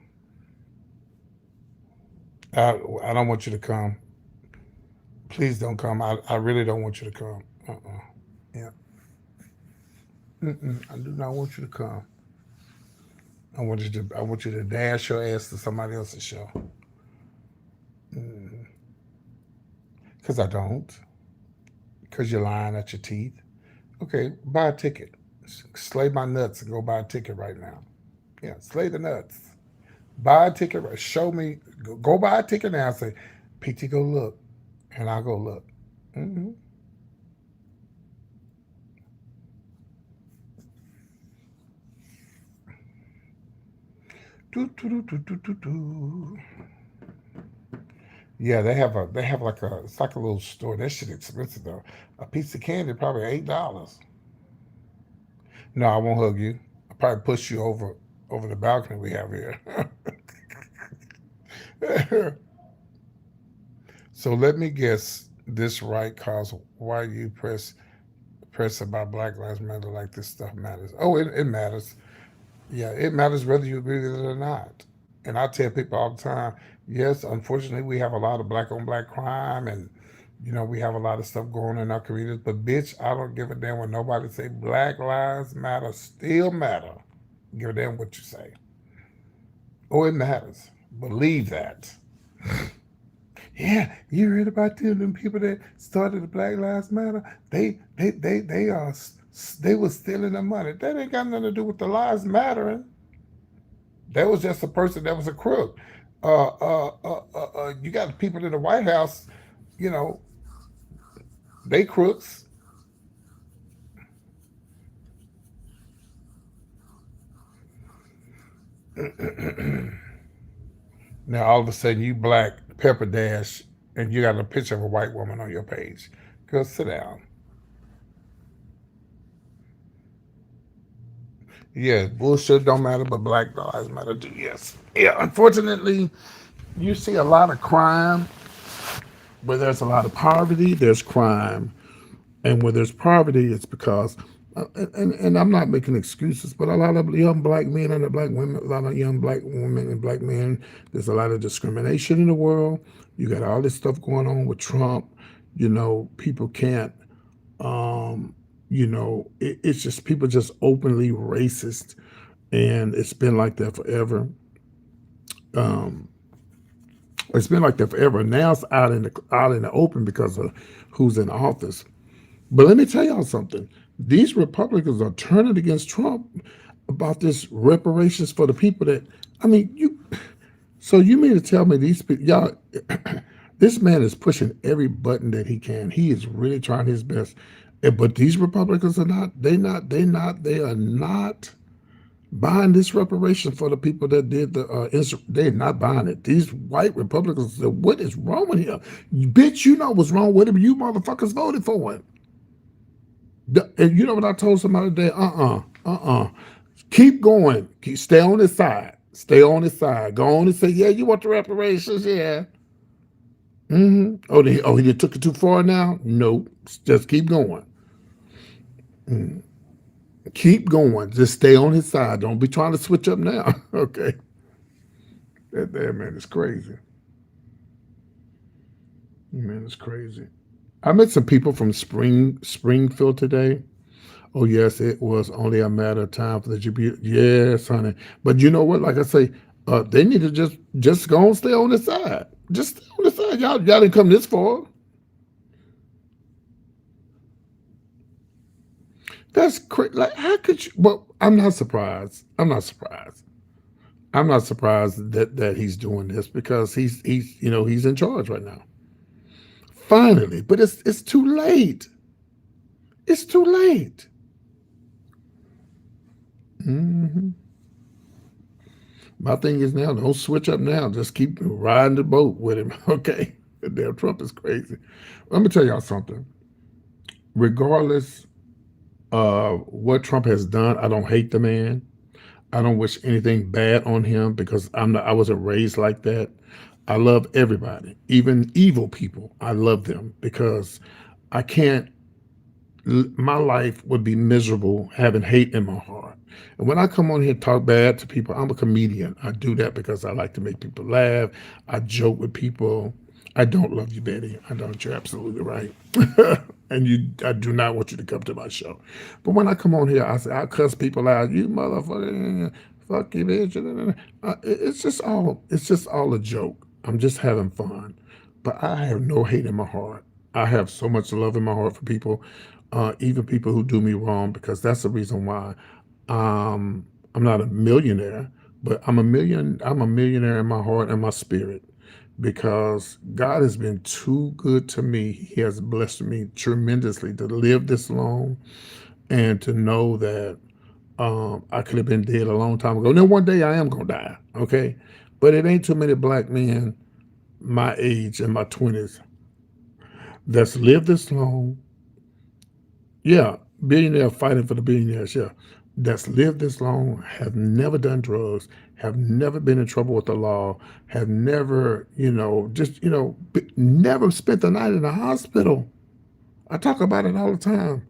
S1: I don't want you to come. Please don't come. I really don't want you to come. Yeah. I do not want you to come. I want you to dash your ass to somebody else's show. Because I don't. Because you're lying at your teeth. Okay, buy a ticket. Slay my nuts and go buy a ticket right now. Yeah, slay the nuts. Buy a ticket. Show me. Go buy a ticket now. Say, PT, go look, and I'll go look. Mm-hmm. Do, do, do, do, do, do, do. Yeah, they have like a it's like a little store. That shit expensive though. A piece of candy probably $8. No, I won't hug you. I'll probably push you over the balcony we have here. So let me guess this right, cause why you press about Black Lives Matter like this stuff matters. Oh, it matters. Yeah, it matters whether you agree with it or not. And I tell people all the time, yes, unfortunately, we have a lot of black on black crime and We have a lot of stuff going on in our communities, but bitch, I don't give a damn what nobody say. Black Lives Matter still matter. Give a damn what you say. Oh, it matters. Believe that. Yeah, you heard about them people that started the Black Lives Matter? They was stealing the money. That ain't got nothing to do with the lives mattering. That was just a person that was a crook. You got people in the White House, you know, they crooks. Now all of a sudden you black pepper dash and you got a picture of a white woman on your page. Go sit down. Yeah, bullshit don't matter, but black lives matter too. Yes. Yeah, unfortunately, you see a lot of crime where there's a lot of poverty, there's crime. And where there's poverty, it's because, and I'm not making excuses, but a lot of young black men and black women, a lot of young black women and black men, there's a lot of discrimination in the world. You got all this stuff going on with Trump. People can't, it's just people just openly racist. And it's been like that forever. Um, it's been like that forever. Now it's out in the open because of who's in office. But let me tell y'all something. These Republicans are turning against Trump about this reparations for the people that, I mean, you. So you mean to tell me these people, y'all, this man is pushing every button that he can. He is really trying his best. But these Republicans are not, they are not buying this reparation for the people that did they're not buying it. These white Republicans said, what is wrong with him? Bitch, you know what's wrong with him. You motherfuckers voted for him. And you know what I told somebody today? Keep going. Stay on his side. Stay on his side. Go on and say, yeah, you want the reparations? Yeah. He took it too far now? Nope. Just keep going. Keep going. Just stay on his side. Don't be trying to switch up now. Okay. That man is crazy. Man is crazy. I met some people from Springfield today. Oh yes, it was only a matter of time for the GPU. Yes, honey. But you know what? Like I say, they need to just go and stay on the side. Just stay on the side. Y'all didn't come this far. That's crazy. Like how could you? Well, I'm not surprised. I'm not surprised. I'm not surprised that he's doing this because he's in charge right now. Finally, but it's too late. It's too late. Hmm. My thing is now, don't switch up now. Just keep riding the boat with him. Okay. Damn, Trump is crazy. Let me tell y'all something. Regardless of what Trump has done, I don't hate the man. I don't wish anything bad on him because I wasn't raised like that. I love everybody, even evil people. I love them because I can't my life would be miserable having hate in my heart. And when I come on here and talk bad to people, I'm a comedian. I do that because I like to make people laugh. I joke with people. I don't love you, Betty. I don't. You're absolutely right. I do not want you to come to my show. But when I come on here, I cuss people out. You motherfucker, fuck you, bitch. It's just all a joke. I'm just having fun. But I have no hate in my heart. I have so much love in my heart for people, even people who do me wrong, because that's the reason why I'm not a millionaire, but I'm a millionaire in my heart and my spirit, because God has been too good to me. He has blessed me tremendously to live this long and to know that I could have been dead a long time ago. Now, one day I am gonna die, okay? But it ain't too many black men my age in my 20s that's lived this long. Yeah, billionaire fighting for the billionaires. Yeah, that's lived this long, have never done drugs, have never been in trouble with the law, have never, never spent the night in the hospital. I talk about it all the time.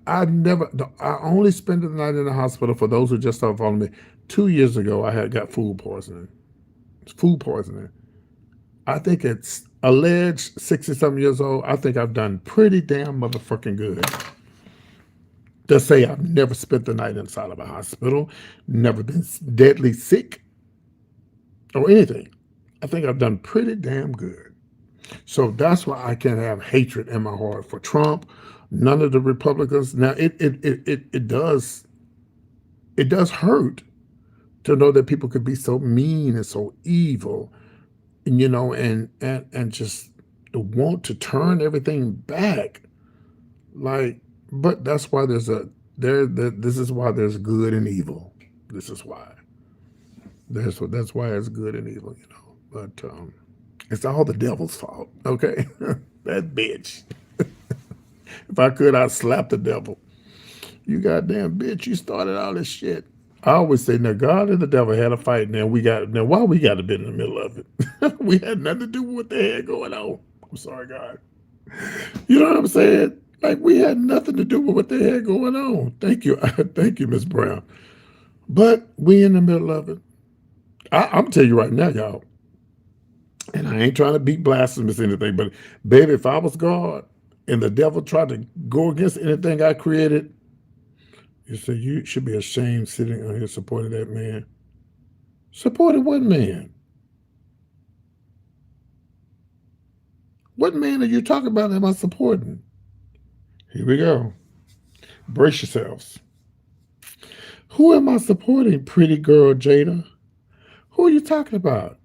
S1: I never, I only spent the night in the hospital. For those who just started following me, 2 years ago, I had got food poisoning. Food poisoning. I think it's alleged 60 something years old. I think I've done pretty damn motherfucking good. To say I've never spent the night inside of a hospital, never been deadly sick or anything. I think I've done pretty damn good. So that's why I can have hatred in my heart for Trump, none of the Republicans. Now it does hurt to know that people could be so mean and so evil, and and just want to turn everything back. Like, but that's why there's a this is why there's good and evil. This is why. That's why it's good and evil, But it's all the devil's fault. Okay, that bitch. If I could, I'd slap the devil. You goddamn bitch! You started all this shit. I always say, now God and the devil had a fight. Now why we got to be in the middle of it? We had nothing to do with what the hell going on. I'm sorry, God. You know what I'm saying? Like we had nothing to do with what the hell going on. Thank you, thank you, Miss Brown. But we in the middle of it. I'm telling you right now, y'all. And I ain't trying to be blasphemous or anything, but baby, if I was God and the devil tried to go against anything I created, you say you should be ashamed sitting on here supporting that man. Supporting what man? What man are you talking about? Am I supporting? Here we go. Brace yourselves. Who am I supporting, pretty girl Jada? Who are you talking about?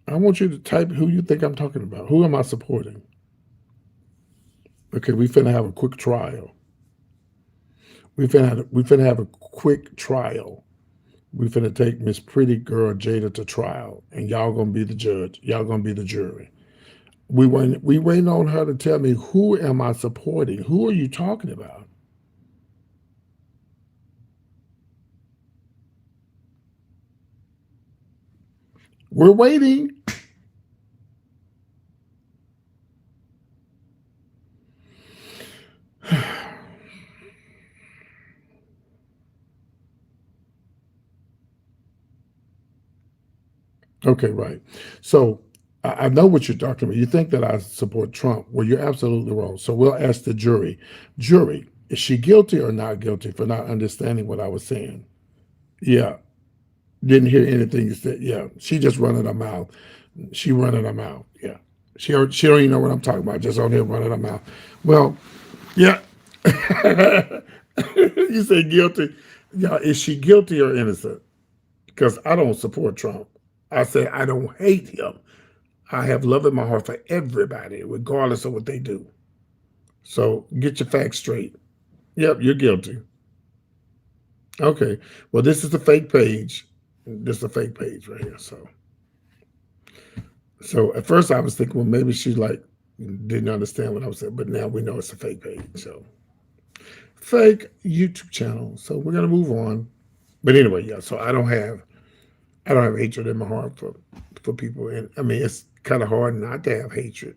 S1: I want you to type who you think I'm talking about. Who am I supporting? Okay, we finna have a quick trial. We finna have a quick trial. We finna take Miss Pretty Girl Jada to trial, and y'all gonna be the judge. Y'all gonna be the jury. We waiting on her to tell me who am I supporting. Who are you talking about? We're waiting. Okay, right. So I know what you're talking about. You think that I support Trump. Well, you're absolutely wrong. So we'll ask the jury. Jury, is she guilty or not guilty for not understanding what I was saying? Yeah. Didn't hear anything you said. Yeah. She just running her mouth. She running her mouth. Yeah. She don't even know what I'm talking about. Just on here running her mouth. Well, yeah. You say guilty. Yeah. Is she guilty or innocent? Because I don't support Trump. I say I don't hate him. I have love in my heart for everybody, regardless of what they do. So get your facts straight. Yep, you're guilty. Okay. Well, this is a fake page. This is a fake page right here. So at first I was thinking, well, maybe she like didn't understand what I was saying, but now we know it's a fake page. So fake YouTube channel. So we're gonna move on. But anyway, yeah. So I don't have hatred in my heart for people, and I mean it's kind of hard not to have hatred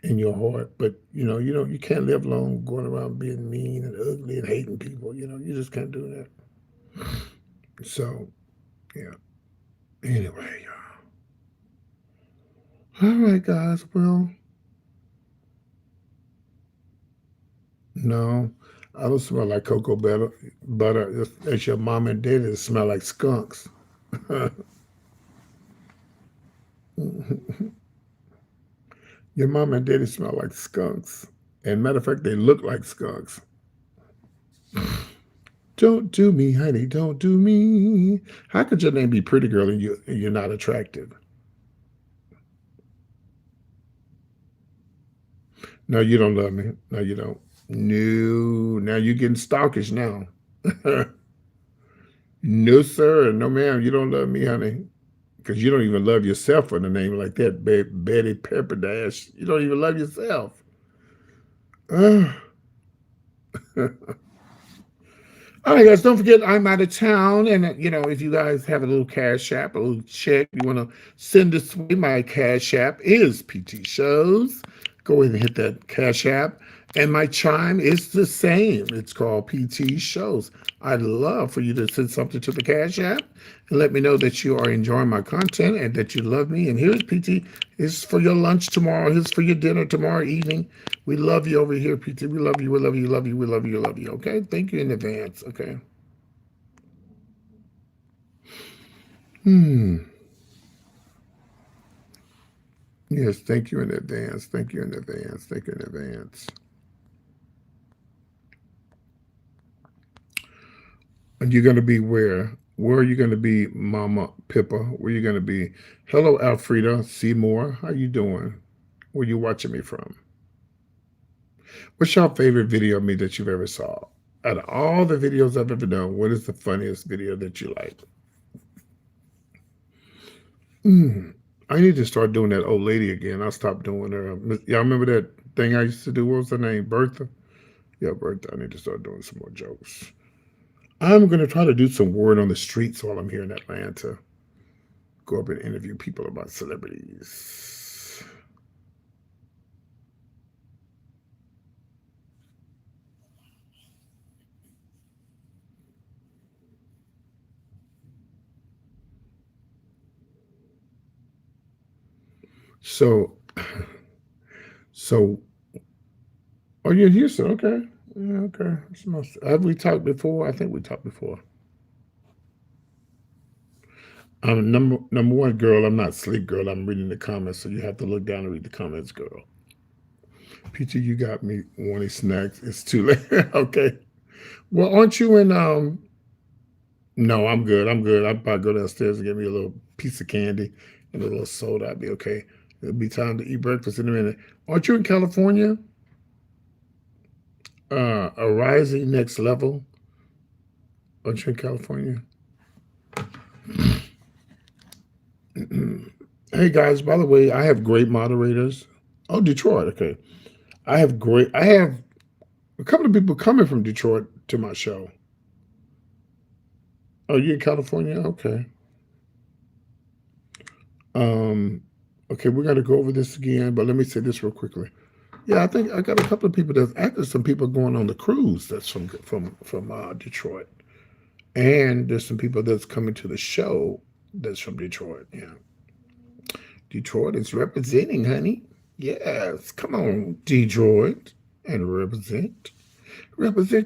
S1: in your heart, but you can't live long going around being mean and ugly and hating people. You just can't do that. So yeah. Anyway, all right, guys. Well, no, I don't smell like cocoa butter. It's your mom and daddy that smell like skunks. Your mom and daddy smell like skunks. And matter of fact, they look like skunks. Don't do me, honey. Don't do me. How could your name be Pretty Girl and you're not attractive? No, you don't love me. No, you don't. No, now you're getting stalkish now. No, sir. No, ma'am. You don't love me, honey. Because you don't even love yourself for a name like that, Betty Pepperdash. You don't even love yourself. Ugh. All right, guys, don't forget I'm out of town. And, if you guys have a little cash app, a little check you want to send this way, my cash app is PT Shows. Go ahead and hit that cash app. And my chime is the same. It's called PT Shows. I'd love for you to send something to the Cash App and let me know that you are enjoying my content and that you love me. And here's PT. It's for your lunch tomorrow. Here's for your dinner tomorrow evening. We love you over here, PT. We love you. We love you. Love you. We love you. Love you. Okay. Thank you in advance. Okay. Hmm. Yes. Thank you in advance. Thank you in advance. Thank you in advance. And you're going to be where? Where are you going to be, Mama Pippa? Where are you going to be? Hello, Alfreda Seymour. How you doing? Where you watching me from? What's your favorite video of me that you've ever saw? Out of all the videos I've ever done, what is the funniest video that you like? Mm, I need to start doing that old lady again. I stopped doing her. Y'all remember that thing I used to do? What was her name? Bertha? Yeah, Bertha. I need to start doing some more jokes. I'm going to try to do some word on the streets while I'm here in Atlanta. Go up and interview people about celebrities. So, so, oh, you're in Houston. Okay. Yeah, okay. Have we talked before? I think we talked before. Number one, girl. I'm not sleep, girl. I'm reading the comments, so you have to look down and read the comments, girl. Peachy, you got me wanting snacks. It's too late. Okay. Well, aren't you in? No, I'm good. I'm good. I'll probably go downstairs and get me a little piece of candy and a little soda. I'll be okay. It'll be time to eat breakfast in a minute. Aren't you in California? A rising next level. Aren't you in California? Hey guys, by the way, I have great moderators. Oh, Detroit. Okay. I have a couple of people coming from Detroit to my show. Oh, you in California? Okay. Um, okay, we're gonna go over this again, but let me say this real quickly. Yeah, I think I got a couple of people that's actually some people going on the cruise that's from Detroit, and there's some people that's coming to the show that's from Detroit. Yeah, Detroit is representing, honey. Yes, come on, Detroit, and represent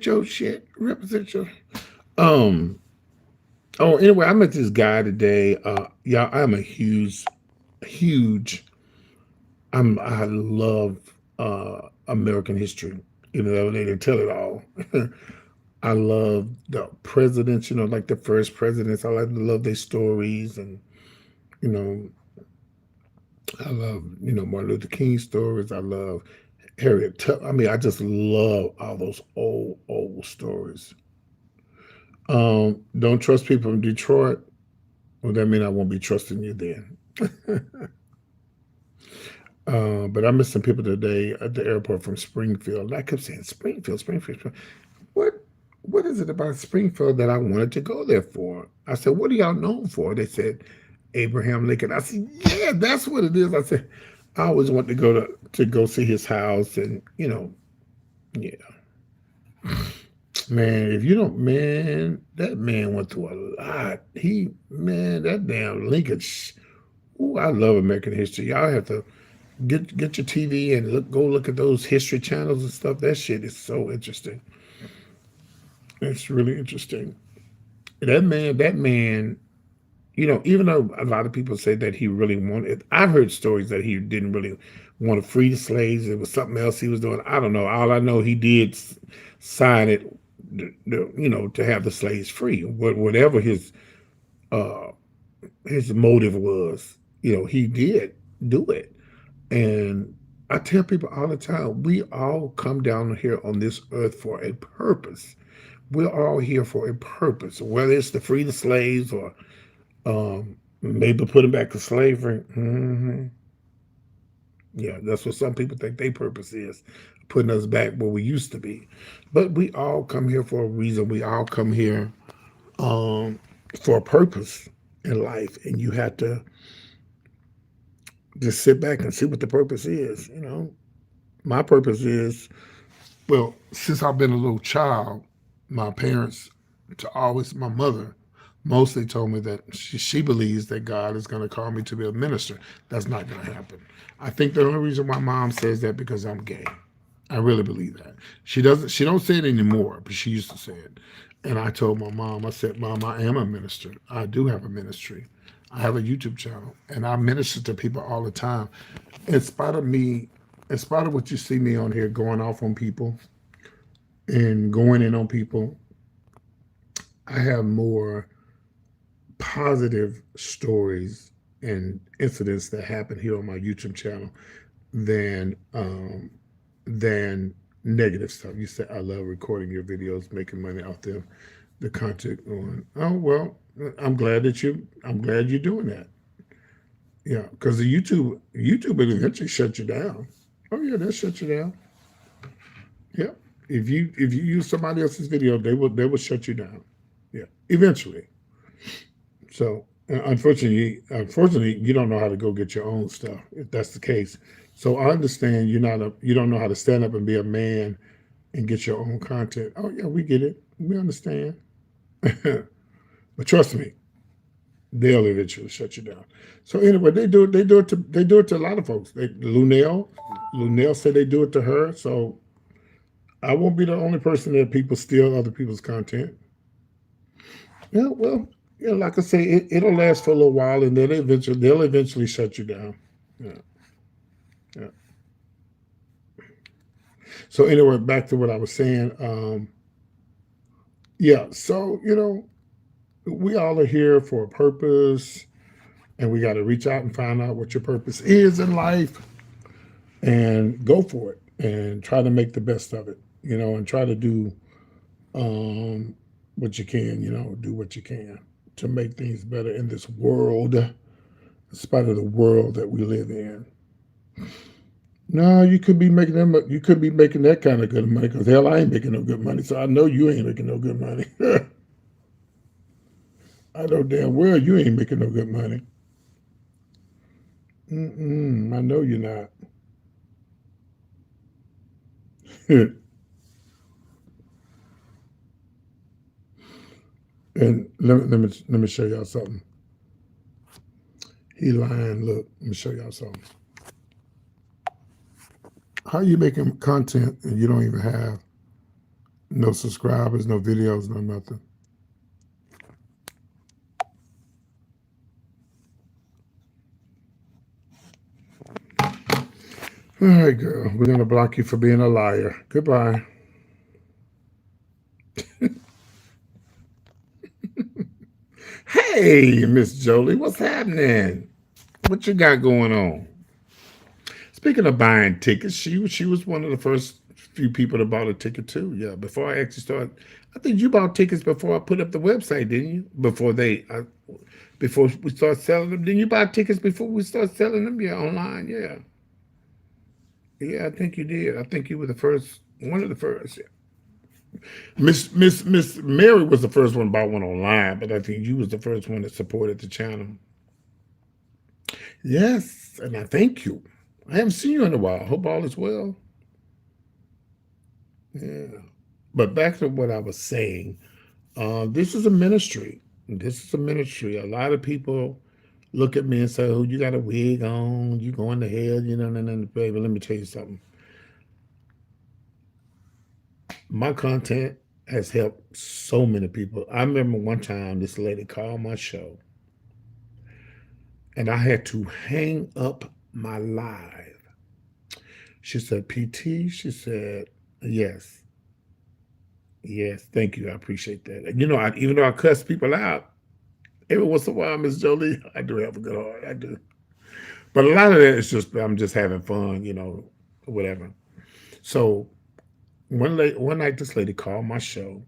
S1: your shit, represent your. Um. Oh, anyway, I met this guy today. Yeah, I'm a huge. I love American history. You know, they didn't tell it all. I love the presidents. You know, like the first presidents. I like to love their stories, and you know, I love Martin Luther King stories. I love Harriet Tubman. I mean, I just love all those old stories. Don't trust people from Detroit. Well, that means I won't be trusting you then. But I met some people today at the airport from Springfield. I kept saying Springfield, Springfield, Springfield. What what is it about Springfield that I wanted to go there for? I said, what are y'all known for? They said Abraham Lincoln. I said, yeah, that's what it is. I said, I always want to go see his house, and yeah. Man, if you don't, man, that man went through a lot. That damn Lincoln. Ooh, I love American history. Y'all have to get your TV and go look at those history channels and stuff. That shit is so interesting. It's really interesting. That man, even though a lot of people say that he really wanted, I've heard stories that he didn't really want to free the slaves. It was something else he was doing. I don't know. All I know, he did sign it, to have the slaves free. Whatever uh, his motive was, he did do it. And I tell people all the time, we all come down here on this earth for a purpose. We're all here for a purpose, whether it's to free the slaves or maybe put them back to slavery. Yeah, that's what some people think their purpose is, putting us back where we used to be. But we all come here for a reason. We all come here um, for a purpose in life, and you have to just sit back and see what the purpose is. My purpose is Well, since I've been a little child, my parents, my mother, mostly told me that she believes that God is going to call me to be a minister. That's not going to happen. I think the only reason why mom says that because I'm gay. I really believe that. She doesn't. She don't say it anymore, but she used to say it. And I told my mom, I said, Mom, I am a minister. I do have a ministry. I have a YouTube channel, and I minister to people all the time. In spite of me, in spite of what you see me on here going off on people and going in on people, I have more positive stories and incidents that happen here on my YouTube channel than than negative stuff. You said I love recording your videos, making money off them, the content on. Oh well, I'm glad you're doing that. Yeah, because the YouTube will eventually shut you down. Oh yeah, they'll shut you down. Yeah, if you use somebody else's video, they will shut you down. Yeah, eventually. So unfortunately, you don't know how to go get your own stuff if that's the case. So I understand you don't know how to stand up and be a man and get your own content. Oh yeah, we get it. We understand. But trust me, they'll eventually shut you down. So anyway, they do it to a lot of folks. Lunel said they do it to her. So I won't be the only person that people steal other people's content. Yeah, well, yeah, like I say, it'll last for a little while, and then they'll eventually shut you down. Yeah, yeah. So anyway, back to what I was saying. Yeah, so we all are here for a purpose, and we got to reach out and find out what your purpose is in life, and go for it, and try to make the best of it. And try to do what you can. Do what you can to make things better in this world, in spite of the world that we live in. No, you could be making them. You could be making that kind of good money. Because hell, I ain't making no good money. So I know you ain't making no good money. I know damn well you ain't making no good money. I know you're not. And let me show y'all something. He lying. Look, let me show y'all something. How you making content and you don't even have no subscribers, no videos, no nothing? All right, girl. We're gonna block you for being a liar. Goodbye. Hey, Miss Jolie, what's happening? What you got going on? Speaking of buying tickets, she was one of the first few people that bought a ticket too. Yeah, before I actually started, I think you bought tickets before I put up the website, didn't you? Before we start selling them, didn't you buy tickets before we start selling them? Yeah, online. Yeah, yeah, I think you did. I think you were the first, one of the first. Yeah. Miss Mary was the first one to buy one online, but I think you was the first one that supported the channel. Yes, and I thank you. I haven't seen you in a while. Hope all is well. Yeah. But back to what I was saying, this is a ministry. This is a ministry. A lot of people look at me and say, "Oh, you got a wig on. You going to hell?" No, baby. Let me tell you something. My content has helped so many people. I remember one time this lady called my show, and I had to hang up my live. She said, "PT." She said, "Yes, yes, thank you. I appreciate that." And even though I cuss people out, every once in a while, Miss Jolie, I do have a good heart. I do. But a lot of that is just I'm just having fun, whatever. So one night this lady called my show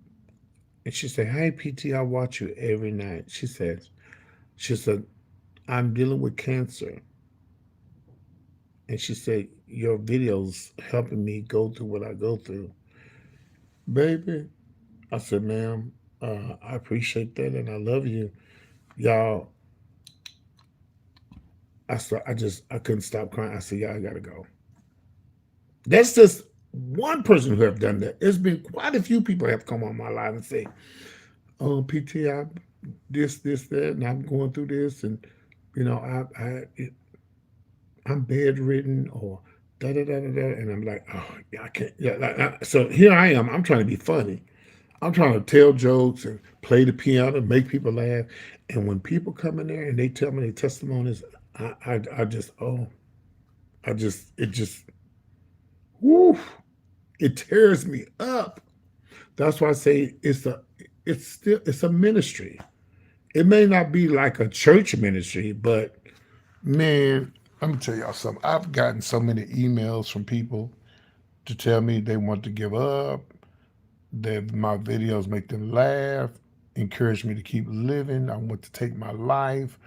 S1: and she said, "Hey PT, I watch you every night." She said, "I'm dealing with cancer." And she said, "Your videos helping me go through what I go through." Baby, I said, "Ma'am, I appreciate that and I love you." Y'all, I couldn't stop crying. I said, "Y'all, I gotta go." That's just one person who have done that. It's been quite a few people have come on my live and say, "Oh, PT, this, that, and I'm going through this, and I'm bedridden or da da da da da," and I'm like, "Oh, yeah, I can't." Yeah, so here I am. I'm trying to be funny. I'm trying to tell jokes and play the piano, make people laugh. And when people come in there and they tell me their testimonies, I just, it just, whoo, it tears me up. That's why I say it's a ministry. It may not be like a church ministry, but man, let me tell y'all something. I've gotten so many emails from people to tell me they want to give up, that my videos make them laugh, encourage me to keep living. I want to take my life.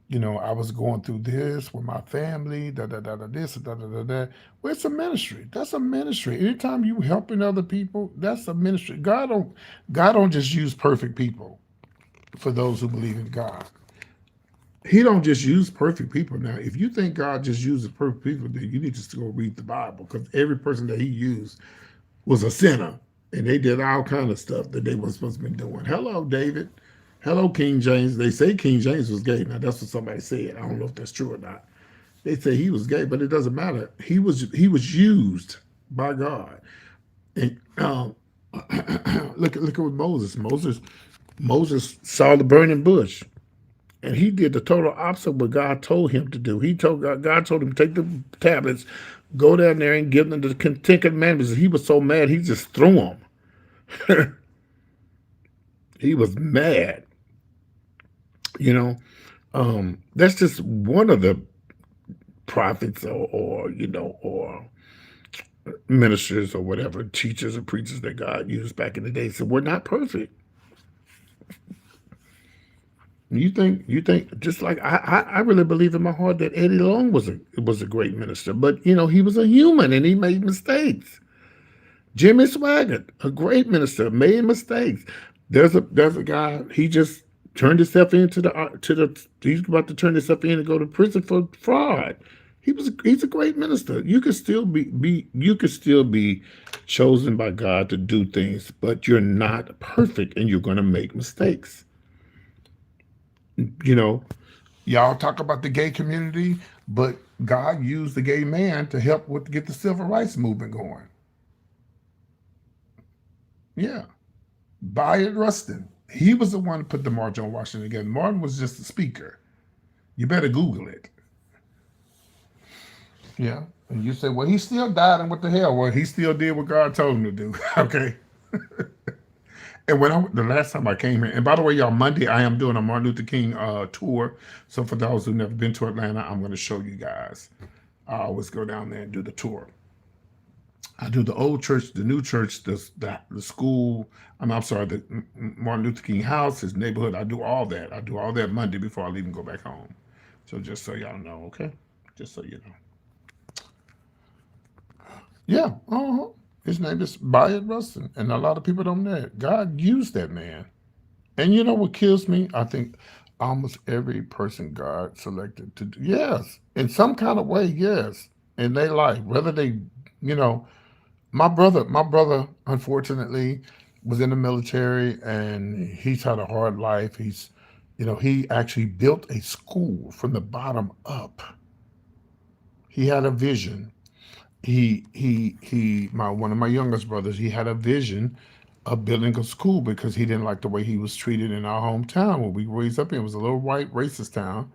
S1: I was going through this with my family, da da da da this, da da da da. Well, it's a ministry. That's a ministry. Anytime you helping other people, that's a ministry. God don't just use perfect people for those who believe in God. He don't just use perfect people. Now, if you think God just uses perfect people, then you need to go read the Bible, because every person that He used was a sinner, and they did all kind of stuff that they were supposed to be doing. Hello, David. Hello, King James. They say King James was gay. Now that's what somebody said. I don't know if that's true or not. They say he was gay, but it doesn't matter. He was used by God. And look at with Moses. Moses saw the burning bush, and he did the total opposite of what God told him to do. God told him to take the tablets, go down there and give them the Ten Commandments. He was so mad he just threw them. He was mad. You know, that's just one of the prophets, or ministers, or whatever, teachers or preachers that God used back in the day. So we're not perfect. You think just like I really believe in my heart that Eddie Long was a great minister, but he was a human and he made mistakes. Jimmy Swaggart, a great minister, made mistakes. There's a guy, he just turned himself into the he's about to turn himself in and go to prison for fraud. He's a great minister. You could still be chosen by God to do things, but you're not perfect and you're gonna make mistakes. You know, y'all talk about the gay community, but God used the gay man to help with get the civil rights movement going. Yeah. Bayard Rustin. He was the one who put the March on Washington together. Martin was just the speaker. You better Google it. Yeah. And you say, well, he still died, and what the hell? Well, he still did what God told him to do. Okay. And the last time I came here, and by the way, y'all, Monday I am doing a Martin Luther King tour. So for those who've never been to Atlanta, I'm going to show you guys. I always go down there and do the tour. I do the old church, the new church, the school. I'm sorry, the Martin Luther King house, his neighborhood. I do all that. I do all that Monday before I leave and go back home. So just so y'all know, okay? Just so you know. Yeah, his name is Bayard Rustin, and a lot of people don't know it. God used that man. And you know what kills me? I think almost every person God selected to do, yes, in some kind of way, yes, in their life, whether they, you know, my brother, unfortunately, was in the military and he's had a hard life. He actually built a school from the bottom up. He had a vision. My one of my youngest brothers, he had a vision of building a school because he didn't like the way he was treated in our hometown where we raised up in. It was a little white racist town.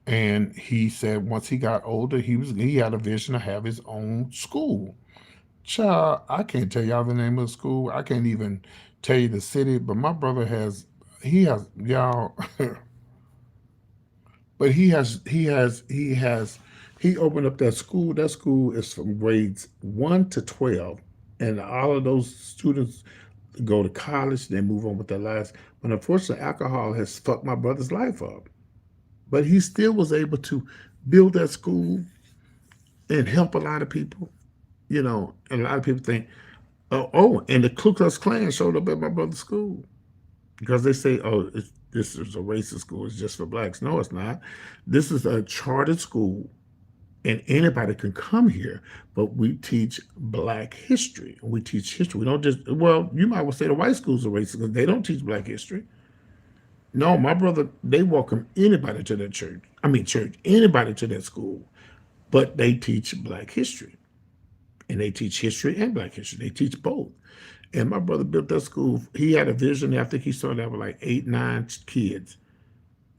S1: And he said once he got older, he had a vision to have his own school. Child, I can't tell y'all the name of the school. I can't even tell you the city, but my brother has y'all, but he opened up that school. That school is from grades 1 to 12, and all of those students go to college. They move on with their lives. But unfortunately, alcohol has fucked my brother's life up. But he still was able to build that school and help a lot of people. And a lot of people think, and the Ku Klux Klan showed up at my brother's school because they say, this is a racist school. It's just for blacks. No, it's not. This is a chartered school. and anybody can come here, but we teach black history. We teach history. We don't just, well, you might well say the white schools are racist because they don't teach black history. No, my brother, they welcome anybody to that church. I mean, church, anybody to that school, but they teach black history. And they teach history and black history. They teach both. And my brother built that school. He had a vision. I think he started out with like 8, 9 kids.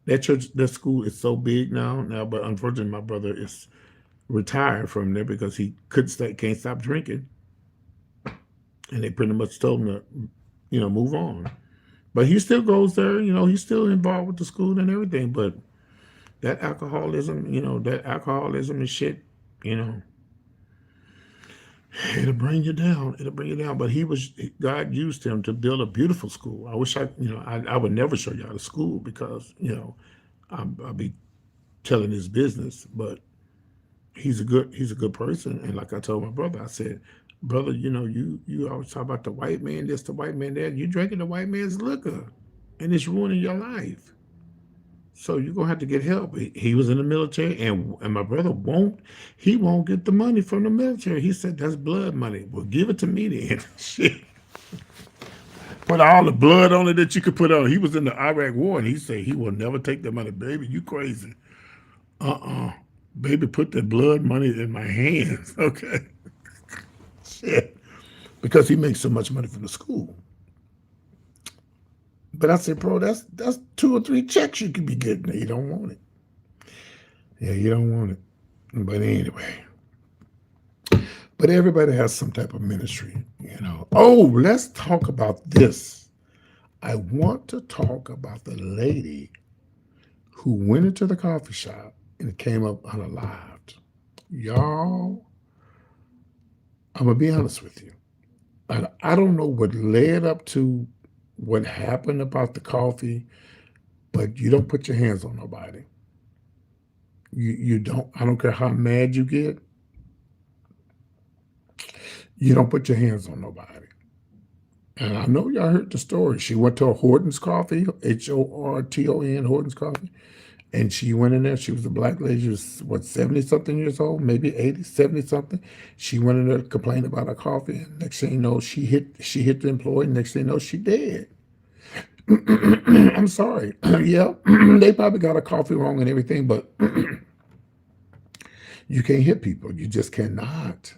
S1: That church, that school is so big now. But unfortunately, my brother is retired from there because he couldn't stay, can't stop drinking, and they pretty much told him to, move on. But he still goes there. He's still involved with the school and everything. But that alcoholism and shit, you know, it'll bring you down. It'll bring you down. But God used him to build a beautiful school. I wish I would never show y'all the school because, I'll be telling his business, but he's a good person. And like I told my brother, I said, brother, you always talk about the white man this, the white man that. You drinking the white man's liquor, and it's ruining your life. So you're gonna have to get help. He was in the military, and my brother won't get the money from the military. He said that's blood money. Well, give it to me then. Shit. Put all the blood on it that you could put on. He was in the Iraq war, and he said he will never take the money. Baby, you crazy. Baby, put the blood money in my hands. Okay. Shit. Because he makes so much money from the school. But I said, bro, that's 2 or 3 checks you could be getting. You don't want it. Yeah, you don't want it. But anyway. But everybody has some type of ministry. Oh, let's talk about this. I want to talk about the lady who went into the coffee shop and came up unalived. Y'all, I'm going to be honest with you. I don't know what led up to what happened about the coffee, but you don't put your hands on nobody. You don't. I don't care how mad you get. You don't put your hands on nobody. And I know y'all heard the story. She went to a Horton's Coffee, Horton, Horton's Coffee, and she went in there. She was a black lady. She was, what, 70 something years old, maybe 80, 70 something. She went in there to complain about her coffee. And next thing you know, she hit the employee. Next thing you know, she dead. I'm sorry. Yeah, they probably got her coffee wrong and everything, but you can't hit people. You just cannot.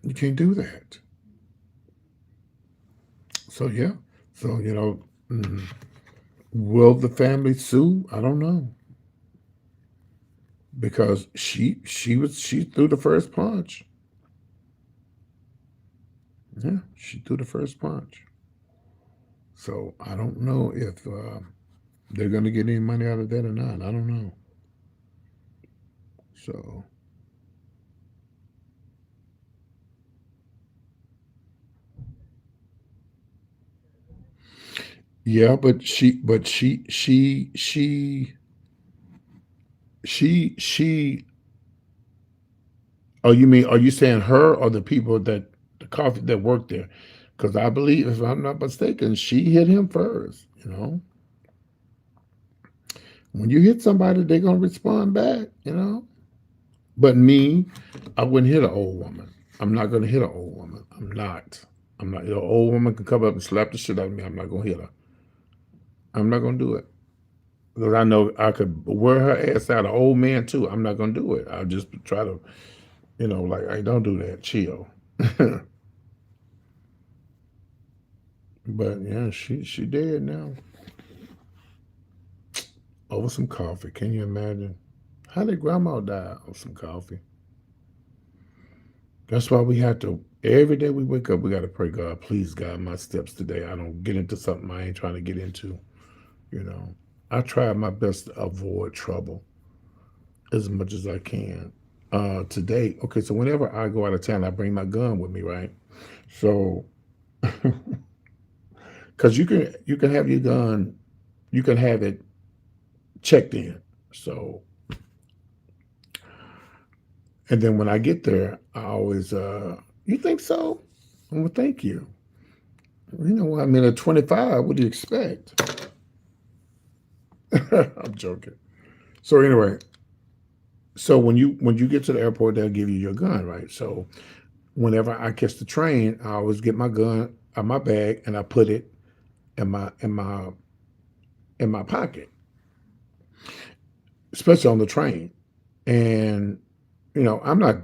S1: You can't do that. So yeah. So will the family sue? I don't know because she threw the first punch. Yeah, she threw the first punch. So I don't know if they're going to get any money out of that or not. I don't know. So yeah, but she. Oh, you mean? Are you saying her or the people the coffee that worked there? Because I believe, if I'm not mistaken, she hit him first. When you hit somebody, they're gonna respond back. But me, I wouldn't hit an old woman. I'm not gonna hit an old woman. I'm not. I'm not. An old woman can come up and slap the shit out of me. I'm not gonna hit her. I'm not gonna do it because I know I could wear her ass out. An old man too. I'm not gonna do it. I'll just try to, like, hey, don't do that. Chill. But yeah, she dead now over some coffee. Can you imagine? How did grandma die of some coffee? That's why we have to, every day we wake up, we got to pray, God, please guide my steps today. I don't get into something I ain't trying to get into. You know, I try my best to avoid trouble as much as I can. Today, okay, so whenever I go out of town, I bring my gun with me, right? So, because you can have your gun, you can have it checked in. So, and then when I get there, I always, you think so? Well, thank you. You know what? I mean, at 25, what do you expect? I'm joking.
S2: So anyway, so when you get to the airport, they'll give you your gun, right? So whenever I catch the train, I always get my gun out my bag and I put it in my pocket, especially on the train. And I'm not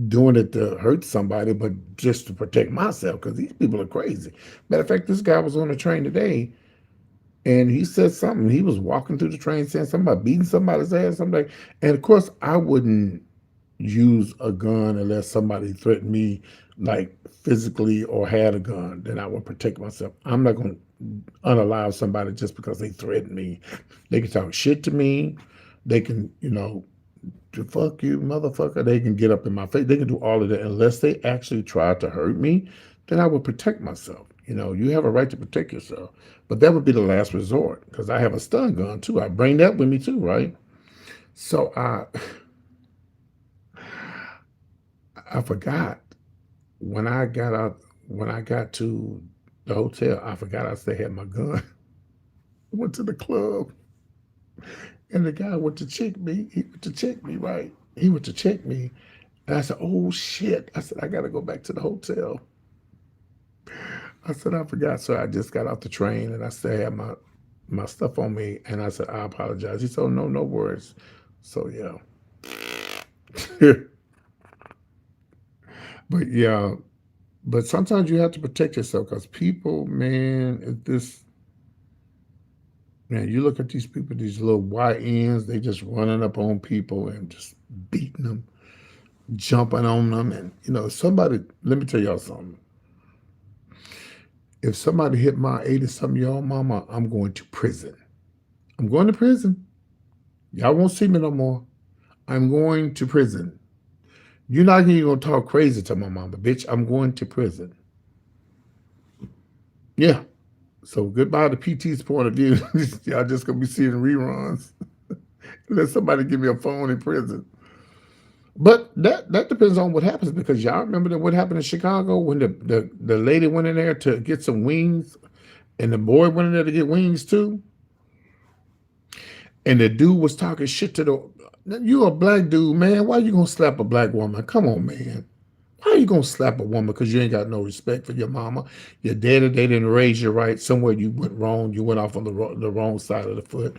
S2: doing it to hurt somebody, but just to protect myself because these people are crazy. Matter of fact, this guy was on the train today and he said something. He was walking through the train saying something about beating somebody's ass, something like, and of course, I wouldn't use a gun unless somebody threatened me, like physically or had a gun. Then I would protect myself. I'm not going to unalive somebody just because they threaten me. They can talk shit to me. They can, to fuck you, motherfucker. They can get up in my face. They can do all of that unless they actually try to hurt me. Then I would protect myself. You have a right to protect yourself, but that would be the last resort because I have a stun gun too. I bring that with me too, right? So I forgot when I got out when I got to the hotel. I forgot I still had my gun. I went to the club and the guy went to check me. He went to check me, right? He went to check me. And I said, oh shit. I said, I got to go back to the hotel. I said, I forgot. So I just got off the train and I still had my stuff on me. And I said, I apologize. He said, oh, no, no worries. So, yeah. But, yeah. But sometimes you have to protect yourself because people, man, you look at these people, these little YNs, they just running up on people and just beating them, jumping on them. And, somebody, let me tell y'all something. If somebody hit my 80 something year old mama, I'm going to prison. I'm going to prison. Y'all won't see me no more. I'm going to prison. You're not even going to talk crazy to my mama, bitch. I'm going to prison. Yeah. So goodbye to PT's point of view. Y'all just going to be seeing reruns. Let somebody give me a phone in prison. But that depends on what happens because y'all remember that what happened in Chicago when the lady went in there to get some wings and the boy went in there to get wings too. And the dude was talking shit to the. You a black dude, man. Why you gonna slap a black woman? Come on, man. Why you gonna slap a woman? Because you ain't got no respect for your mama. Your daddy, they didn't raise you right. Somewhere you went wrong. You went off on the wrong side of the foot.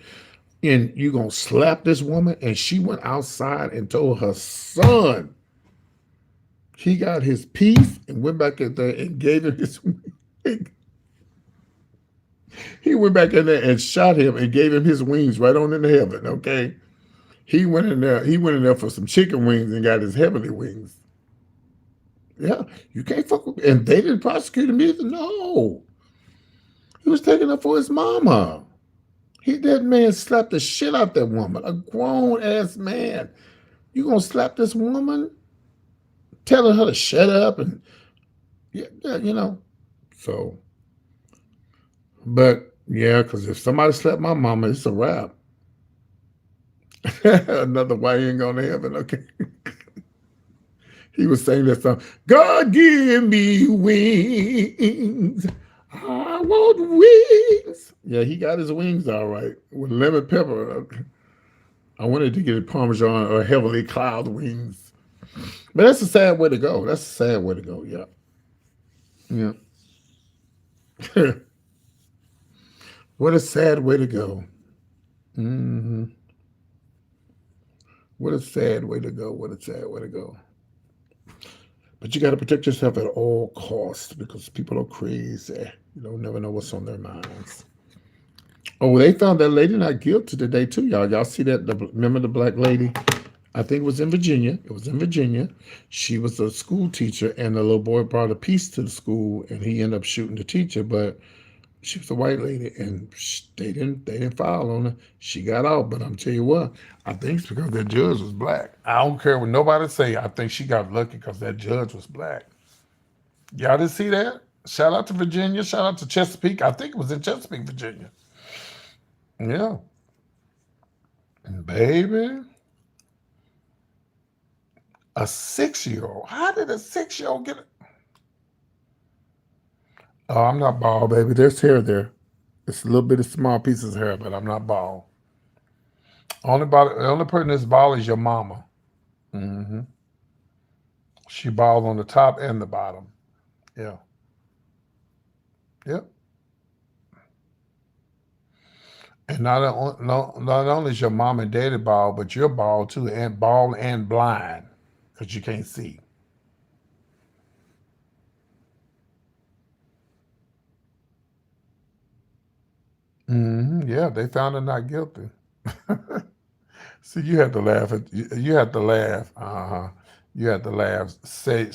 S2: And you gonna slap this woman? And she went outside and told her son he got his piece and went back in there and gave him his. He went back in there and shot him and gave him his wings right on into heaven. Okay. He went in there. He went in there for some chicken wings and got his heavenly wings. Yeah, you can't fuck with. And they didn't prosecute him either. No, he was taking up for his mama. That man slapped the shit out that woman. A grown ass man. You gonna slap this woman, telling her to shut up and yeah. So, but yeah, because if somebody slapped my mama, it's a wrap. Another why you ain't going to heaven. Okay. He was saying that song, God give me wings. I want wings. Yeah, he got his wings all right with lemon pepper. I wanted to get Parmesan or heavenly cloud wings. But that's a sad way to go. That's a sad way to go. Yeah. Yeah. What a sad way to go. Hmm. What a sad way to go. What a sad way to go. But you got to protect yourself at all costs because people are crazy. You don't never know what's on their minds. Oh, they found that lady not guilty today too, y'all. Y'all see that? Remember the black lady? I think it was in Virginia. It was in Virginia. She was a school teacher, and the little boy brought a piece to the school, and he ended up shooting the teacher. But she was a white lady, and they didn't file on her. She got out, but I'm tell you what, I think it's because that judge was black. I don't care what nobody say. I think she got lucky because that judge was black. Y'all didn't see that? Shout out to Virginia. Shout out to Chesapeake. I think it was in Chesapeake, Virginia. Yeah, baby, a 6 year old. How did a 6 year old get it? Oh, I'm not bald, baby. There's hair there. It's a little bit of small pieces of hair, but I'm not bald.
S1: The only person that's bald is your mama. Hmm. She bald on the top and the bottom. Yeah. Yep. And not only is your mom and daddy bald, but you're bald too, and bald and blind because you can't see. Yeah, they found her not guilty. See, you had to laugh. You had to laugh. Uh huh. You had to laugh. Say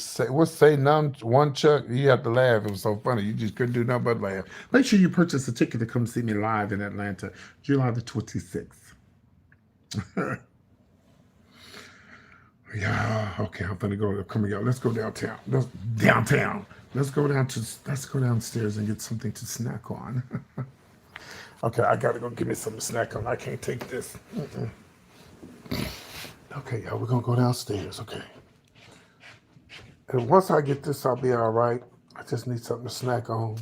S1: none one Chuck. You had to laugh. It was so funny. You just couldn't do nothing but laugh. Make sure you purchase a ticket to come see me live in Atlanta, July the 26th. Yeah. Okay. I'm gonna go. Come on, y'all. Let's go downtown. Downtown. Let's go downstairs and get something to snack on. Okay. I gotta go get me something to snack on. I can't take this. Okay, y'all. We're gonna go downstairs. Okay. And once I get this, I'll be all right. I just need something to snack on.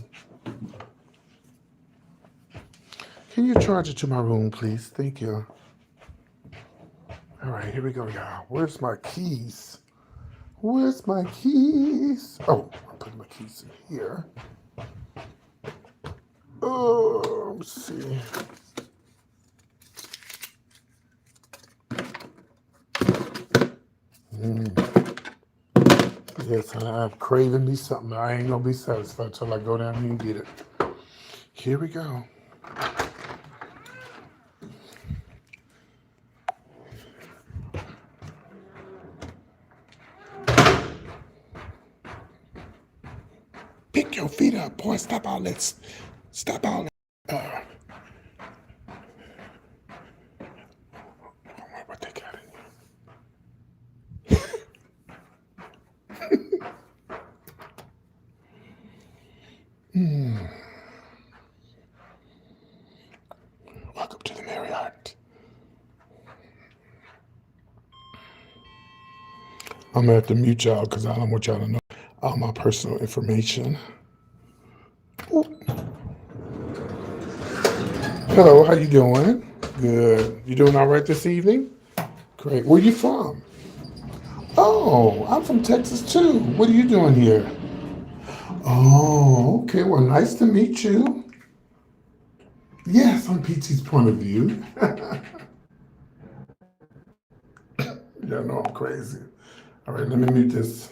S1: Can you charge it to my room, please? Thank you. All right, here we go, y'all. Where's my keys? Where's my keys? Oh, I put my keys in here. Oh, let's see. Yes, I'm craving me something. I ain't gonna be satisfied till I go down here and get it. Here we go. Pick your feet up, boy. Stop all that. Stop all that. I don't know what they got in here. Welcome to the Marriott. I'm gonna have to mute y'all because I don't want y'all to know all my personal information. Ooh. Hello, how you doing? Good. You doing all right this evening? Great. Where you from? Oh, I'm from Texas too. What are you doing here? Oh, okay. Well, nice to meet you. Yes, on PT's point of view. Y'all know I'm crazy. All right, let me mute this.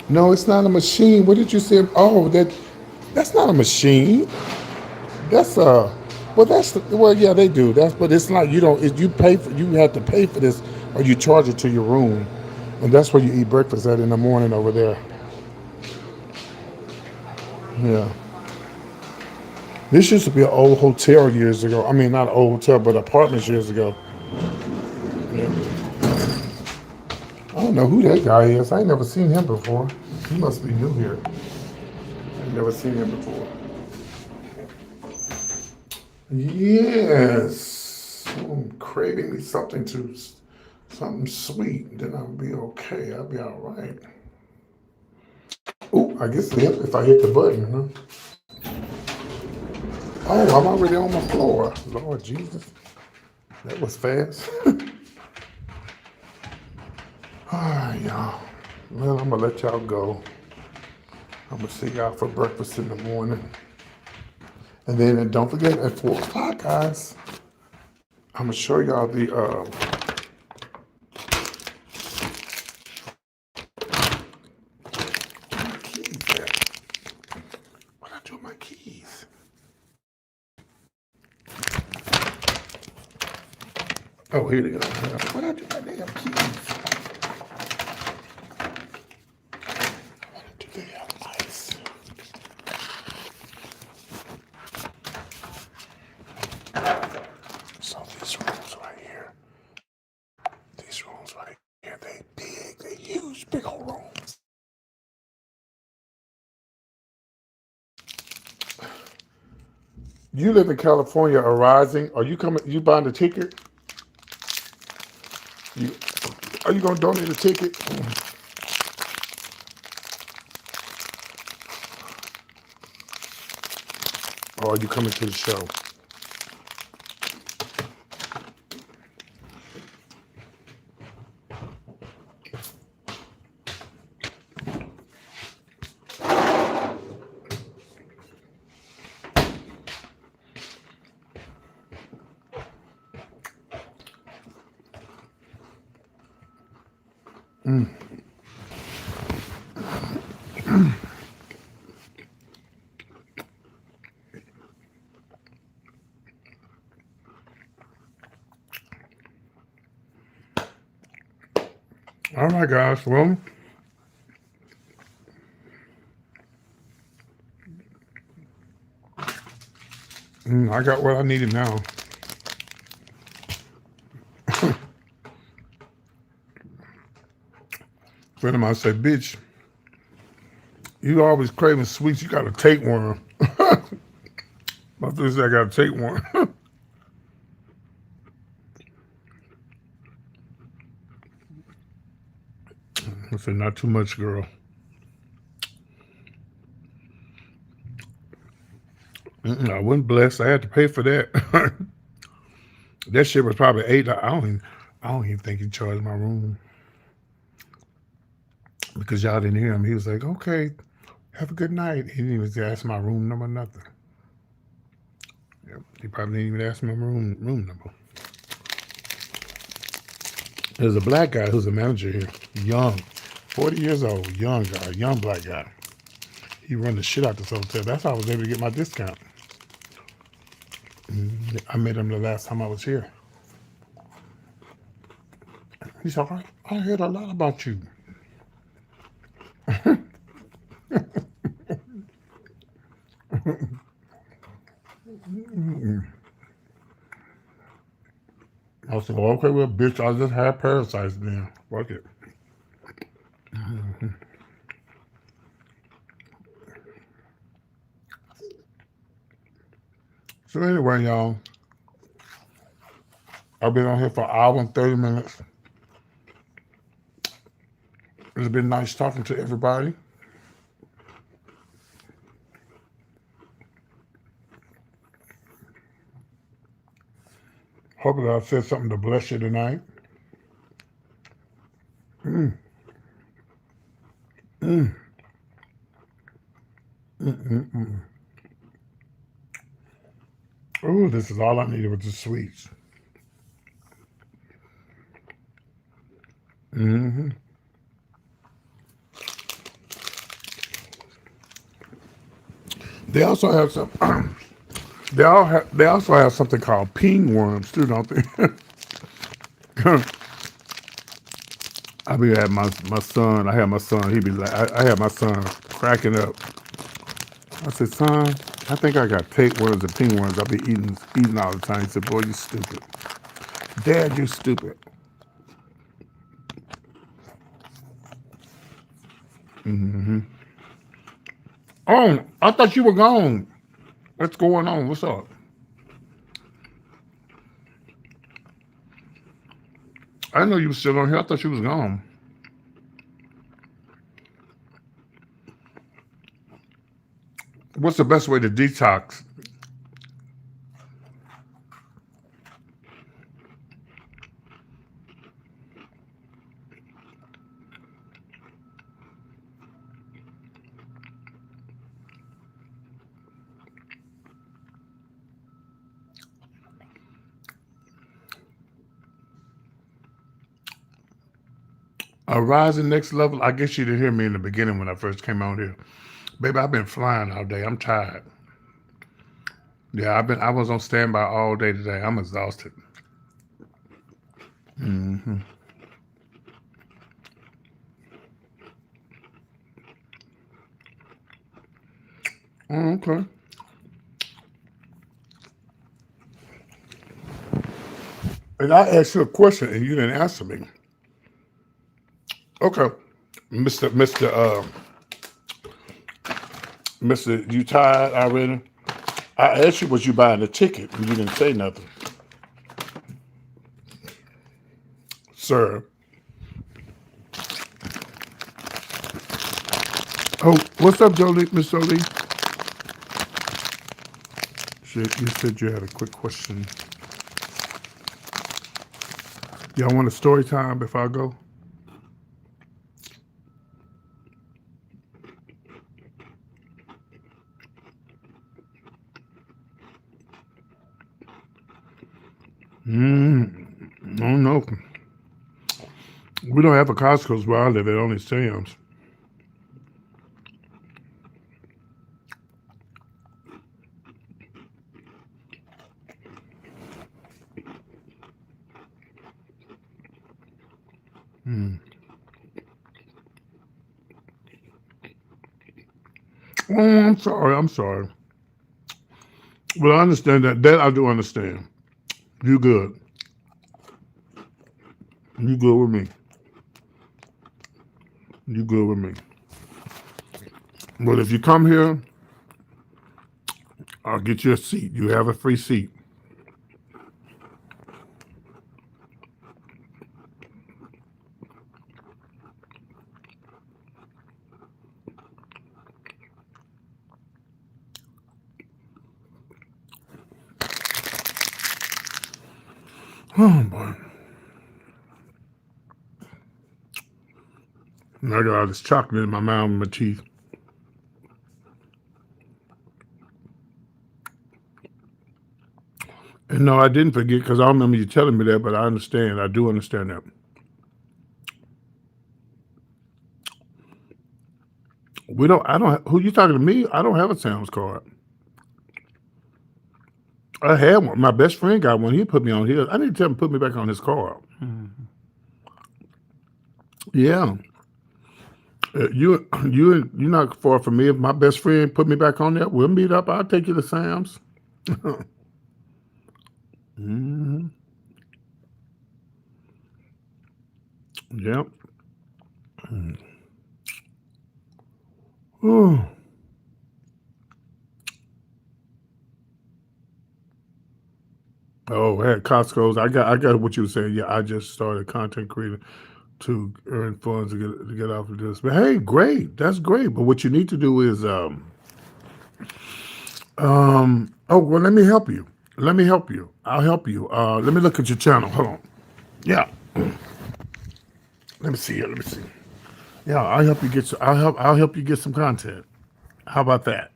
S1: No, it's not a machine. What did you say? Oh, that's not a machine. That's well, yeah, they do. But it's like you don't. You pay for. You have to pay for this, or you charge it to your room, and that's where you eat breakfast at in the morning over there. Yeah. This used to be an old hotel years ago. I mean, not an old hotel, but apartments years ago. Yeah. I don't know who that guy is. I ain't never seen him before. He must be new here. I've never seen him before. Yes. I'm craving me something sweet. Then I'll be okay. I'll be all right. Oh, I guess if I hit the button, huh? Oh, I'm already on the floor. Lord Jesus. That was fast. All right, y'all. Well, I'm gonna let y'all go. I'm gonna see y'all for breakfast in the morning. And then don't forget at 4 o'clock, guys, I'm gonna show y'all the keys there. What I do with my keys? Oh, here they go. What I do with my damn keys? What do they have ice? So these rooms right here, they big, they huge, big old rooms. You live in California, Arising. Are you coming? You buying the ticket? You, are you gonna donate a ticket? Or are you coming to the show? All right, guys. Well, I got what I needed now. Friend of mine said, "Bitch, you always craving sweets. You gotta take one." My sister said, "I gotta take one." I said, "Not too much, girl." I wasn't blessed. I had to pay for that. That shit was probably $8. I don't even think he charged my room because y'all didn't hear him. He was like, "Okay, have a good night." He didn't even ask my room number, nothing. Yep. He probably didn't even ask my room number. There's a black guy who's a manager here, young, 40 years old, young guy, young black guy. He run the shit out this hotel. That's how I was able to get my discount. I met him the last time I was here. He said, I heard a lot about you. I said, well, okay, well, bitch, I just had parasites then. Fuck it. So anyway, y'all, I've been on here for an hour and 30 minutes. It's been nice talking to everybody. Hopefully I said something to bless you tonight. Mm, mm, mm. Ooh, this is all I needed was the sweets. Hmm. They also have some. They also have something called peen worms too, don't they? I be had my son. I had my son. He be like, I had my son cracking up. I said, son, I think I got tapeworms and pinworms. I be eating all the time. He said, boy, you stupid. Dad, you stupid. Oh, I thought you were gone. What's going on? What's up? I know you were still on here. I thought you was gone. What's the best way to detox? A rising next level. I guess you didn't hear me in the beginning when I first came out here. Baby, I've been flying all day. I'm tired. Yeah, I was on standby all day today. I'm exhausted. Hmm. Okay. And I asked you a question and you didn't answer me. Okay. Mister, you tired already? I asked you, was you buying a ticket? And you didn't say nothing. Sir. Oh, what's up, Jolie? Miss Jolie? Shit, you said you had a quick question. Y'all want a story time before I go? I don't know. We don't have a Costco's where I live. It only Sam's. Oh, I'm sorry. I'm sorry. Well, I understand that. That I do understand. You good. You good with me. You good with me. But if you come here, I'll get you a seat. You have a free seat. Oh boy. And I got all this chocolate in my mouth and my teeth. And no, I didn't forget because I remember you telling me that, but I understand. I do understand that. We don't. I don't. Who you talking to me? I don't have a Sam's card. I had one. My best friend got one. He put me on his. I need to tell him to put me back on his card. Yeah. You're not far from me. If my best friend put me back on there, we'll meet up. I'll take you to Sam's. Hmm. Yep. Oh, oh, at Costco's. I got what you were saying. Yeah, I just started content creating to earn funds to get off of this. But hey, great. That's great. But what you need to do is oh well, let me help you. Let me help you. I'll help you. Let me look at your channel. Hold on. Yeah. Let me see here. Let me see. Yeah, I'll help you get. I'll help you get some content. How about that?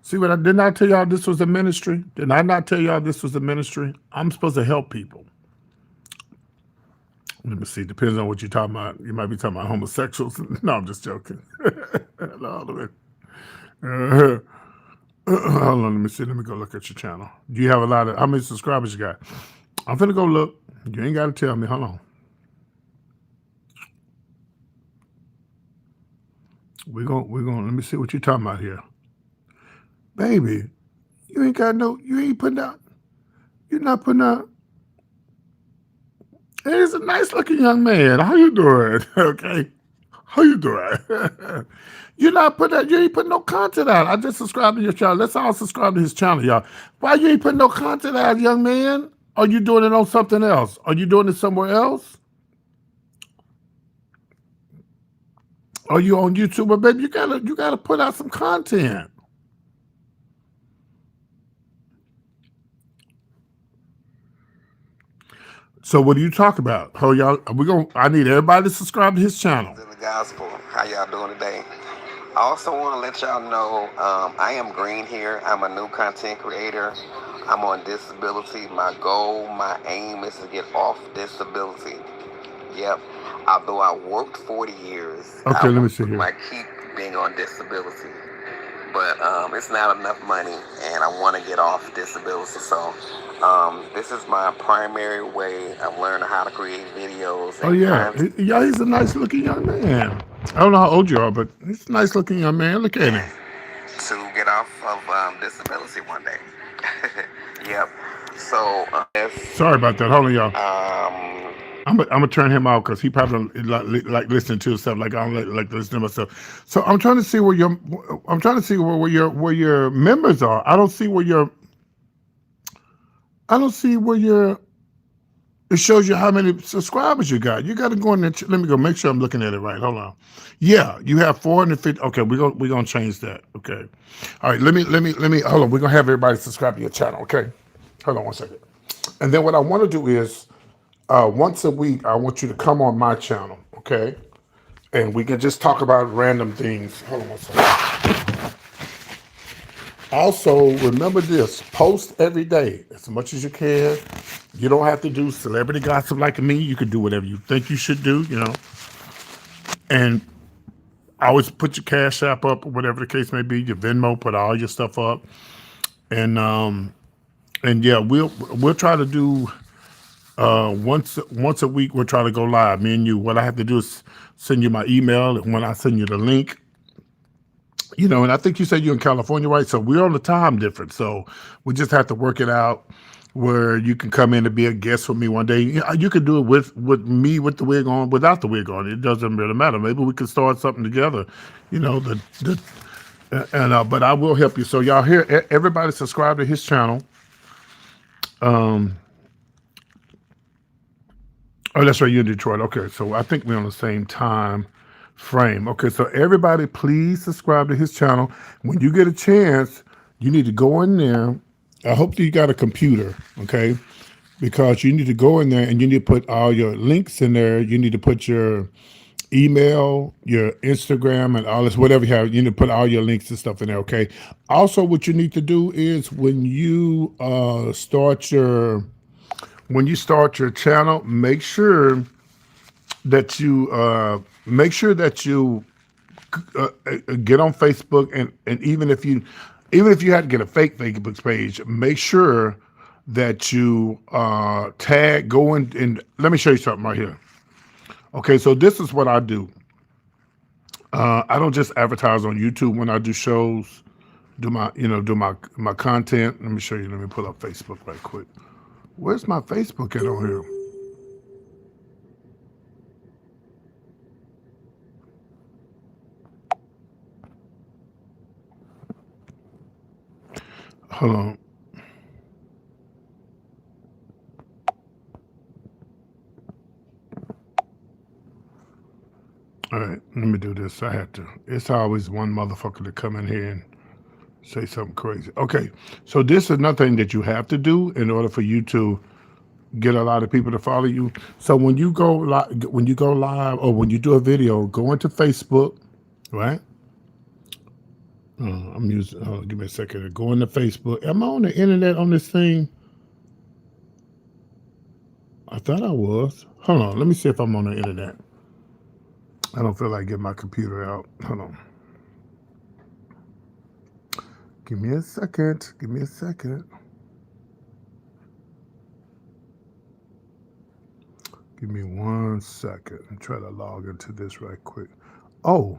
S1: See what I did not tell y'all this was a ministry? Did I not tell y'all this was a ministry? I'm supposed to help people. Let me see. Depends on what you're talking about. You might be talking about homosexuals. No, I'm just joking. No, let me, uh, hold on. Let me see. Let me go look at your channel. Do you have a lot of? How many subscribers you got? I'm finna go look. You ain't got to tell me. Hold on. We're gonna. Let me see what you're talking about here, baby. You ain't got no. You ain't putting out. You're not putting out. Hey, he's a nice looking young man. How you doing? Okay. How you doing? You're not putting that. You ain't putting no content out. I just subscribed to your channel. Let's all subscribe to his channel, y'all. Why you ain't putting no content out, young man? Are you doing it on something else? Are you doing it somewhere else? Are you on YouTube? But baby, you gotta put out some content. So what do you talk about? Oh y'all, we gonna. I need everybody to subscribe to his channel.
S3: In the gospel. How y'all doing today? I also want to let y'all know I am Green here. I'm a new content creator. I'm on disability. My goal, my aim is to get off disability. Yep. Although I worked 40 years,
S1: Okay, let me see here.
S3: might keep being on disability. But it's not enough money, and I want to get off disability. So this is my primary way of learning how to create videos
S1: Oh
S3: and
S1: yeah,
S3: content
S1: yeah, he's a nice looking young man. I don't know how old you are, but he's a nice looking young man. Look at him.
S3: to get off of disability one day. Yep. So yes.
S1: Sorry about that. Hold on, y'all.
S3: Um,
S1: I'm gonna turn him out because he probably like listening to stuff like I don't like to listen to myself. So I'm trying to see where your members are. I don't see where your it shows you how many subscribers you got. You got to go in there. Let me go make sure I'm looking at it right. Hold on. Yeah, you have 450. Okay, we're gonna change that. Okay. All right. Let me hold on. We're gonna have everybody subscribe to your channel. Okay. Hold on one second. And then what I want to do is once a week I want you to come on my channel. Okay. And we can just talk about random things. Hold on one second. Also, remember this: post every day as much as you can. You don't have to do celebrity gossip like me. You can do whatever you think you should do, And always put your Cash App up, or whatever the case may be. Your Venmo, put all your stuff up, and yeah, we'll try to do once a week. We'll try to go live. Me and you. What I have to do is send you my email, and when I send you the link, and I think you said you're in California, right? So we're on the time difference. So we just have to work it out where you can come in and be a guest with me one day. You can do it with me with the wig on, without the wig on. It doesn't really matter. Maybe we can start something together. But I will help you. So y'all here, everybody subscribe to his channel. Oh, that's right. You're in Detroit. Okay, so I think we're on the same time frame. Okay, so everybody, please subscribe to his channel. When you get a chance, you need to go in there. I hope that you got a computer, okay? Because you need to go in there and you need to put all your links in there. You need to put your email, your Instagram, and all this, whatever you have. You need to put all your links and stuff in there, okay? Also, what you need to do is when you start your channel, make sure that you get on Facebook, and even if you had to get a fake Facebook page, make sure that you go in, and let me show you something right here. Okay, so this is what I do. I don't just advertise on YouTube when I do shows, do my content. Let me show you. Let me pull up Facebook right quick. Where's my Facebook at on here? Hold on. All right, let me do this. I have to. It's always one motherfucker to come in here and say something crazy. Okay, so this is another thing that you have to do in order for you to get a lot of people to follow you. So when you go live, or when you do a video, go into Facebook, right? I'm using. Give me a second. Go into Facebook. Am I on the internet on this thing? I thought I was. Hold on. Let me see if I'm on the internet. I don't feel like getting my computer out. Hold on. Give me a second. Give me a second. Give me 1 second. I'm trying to log into this right quick. Oh,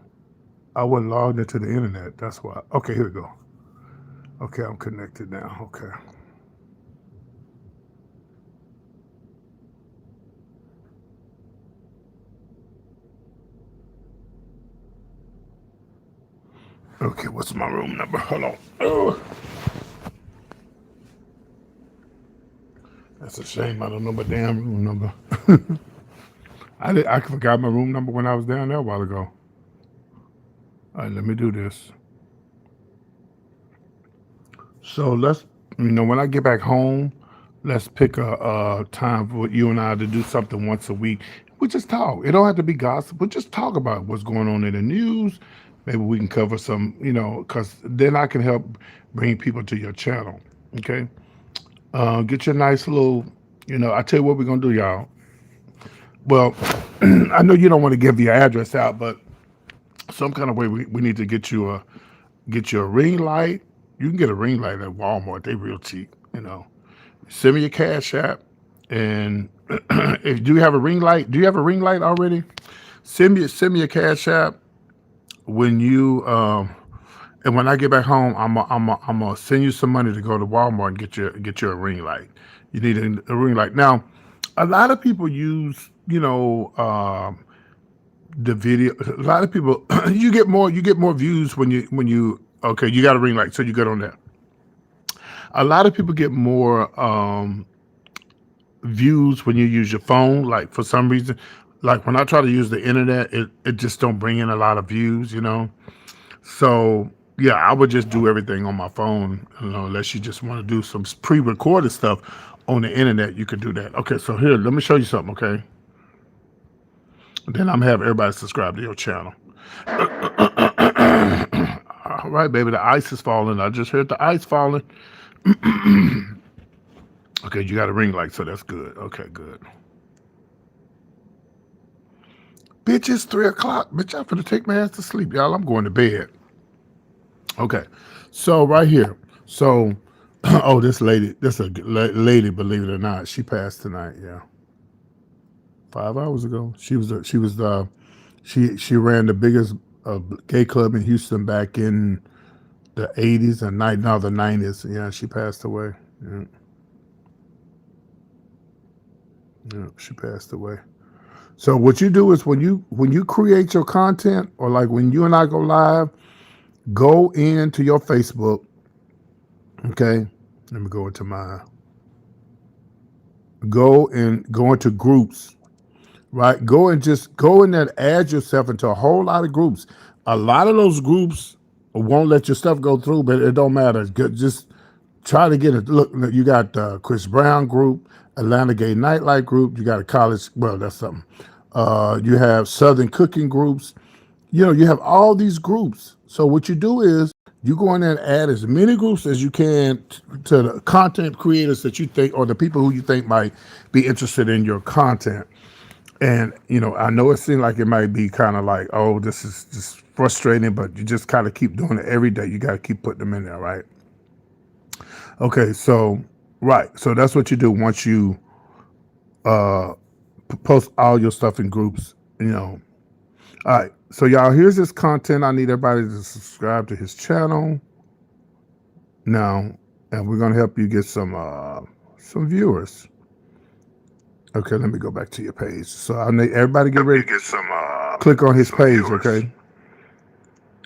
S1: I wasn't logged into the internet. That's why. Okay, here we go. Okay, I'm connected now. Okay. Okay, what's my room number? Hold on. Oh, that's a shame. I don't know my damn room number. I forgot my room number when I was down there a while ago. All right, let me do this. So when I get back home, let's pick a time for you and I to do something once a week. We just talk. It don't have to be gossip. We just talk about what's going on in the news. Maybe we can cover some, because then I can help bring people to your channel. Okay. Get your nice little, I tell you what we're gonna do, y'all. Well, I know you don't want to give your address out, but some kind of way we need to get you a ring light. You can get a ring light at Walmart. They real cheap, you know. Send me your cash app, and if do you have a ring light? Do you have a ring light already? Send me your cash app when you and when I get back home, I'm gonna send you some money to go to Walmart and get you a ring light. You need a ring light now. A lot of people use the video. A lot of people you get more views when you okay, you got a ring light, so you good on that. A lot of people get more views when you use your phone. Like for some reason, like when I try to use the internet, it just don't bring in a lot of views, you know. So yeah, I would just do everything on my phone, you know, unless you just want to do some pre-recorded stuff on the internet. You could do that. Okay, so here, let me show you something. Okay, then I'm gonna have everybody subscribe to your channel. All right, baby, the ice is falling. I just heard the ice falling. Okay, you got a ring light, so that's good. Okay, good. Bitch, it's 3 o'clock. Bitch, I'm finna take my ass to sleep, y'all. I'm going to bed. Okay, so right here. So, oh, this a lady, believe it or not, she passed tonight. Yeah, 5 hours ago. She ran the biggest gay club in Houston back in the 80s and now the 90s. Yeah, she passed away. Yeah, yeah, she passed away. So what you do is when you create your content, or like when you and I go live, go into your Facebook. Okay, let me go into mine. Go into groups, right? Go in there and add yourself into a whole lot of groups. A lot of those groups won't let your stuff go through, but it don't matter. Just try to get it. Look, you got the Chris Brown group, Atlanta Gay Nightlight group. You got a college. Well, that's something. You have Southern cooking groups. You know, you have all these groups. So what you do is you go in there and add as many groups as you can to the content creators that you think, or the people who you think might be interested in your content. And you know, I know it seems like it might be kind of like, oh, this is just frustrating, but you just kind of keep doing it every day. You got to keep putting them in there, right? Okay, so right, so that's what you do once you uh post all your stuff in groups. You know, all right. So y'all, here's this content. I need everybody to subscribe to his channel now, and we're gonna help you get some viewers. Okay, let me go back to your page. So I need everybody get ready. Get some. Click on his page, viewers. Okay.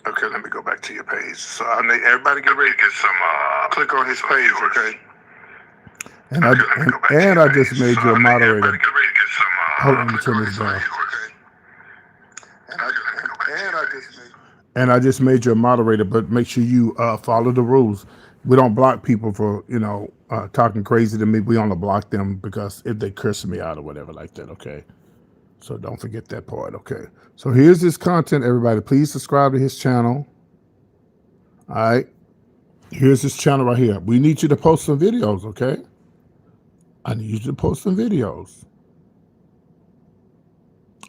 S1: Okay, let me go back to your page. So I need everybody get ready. Get some. Click on his page, viewers. Okay. And I just made you a moderator. Hold on, let me turn this down. And I just made you a moderator, but make sure you follow the rules. We don't block people for talking crazy to me. We only block them because if they curse me out or whatever like that. Okay, so don't forget that part. Okay, so here's his content. Everybody, please subscribe to his channel. All right, here's his channel right here. We need you to post some videos. Okay, I need you to post some videos.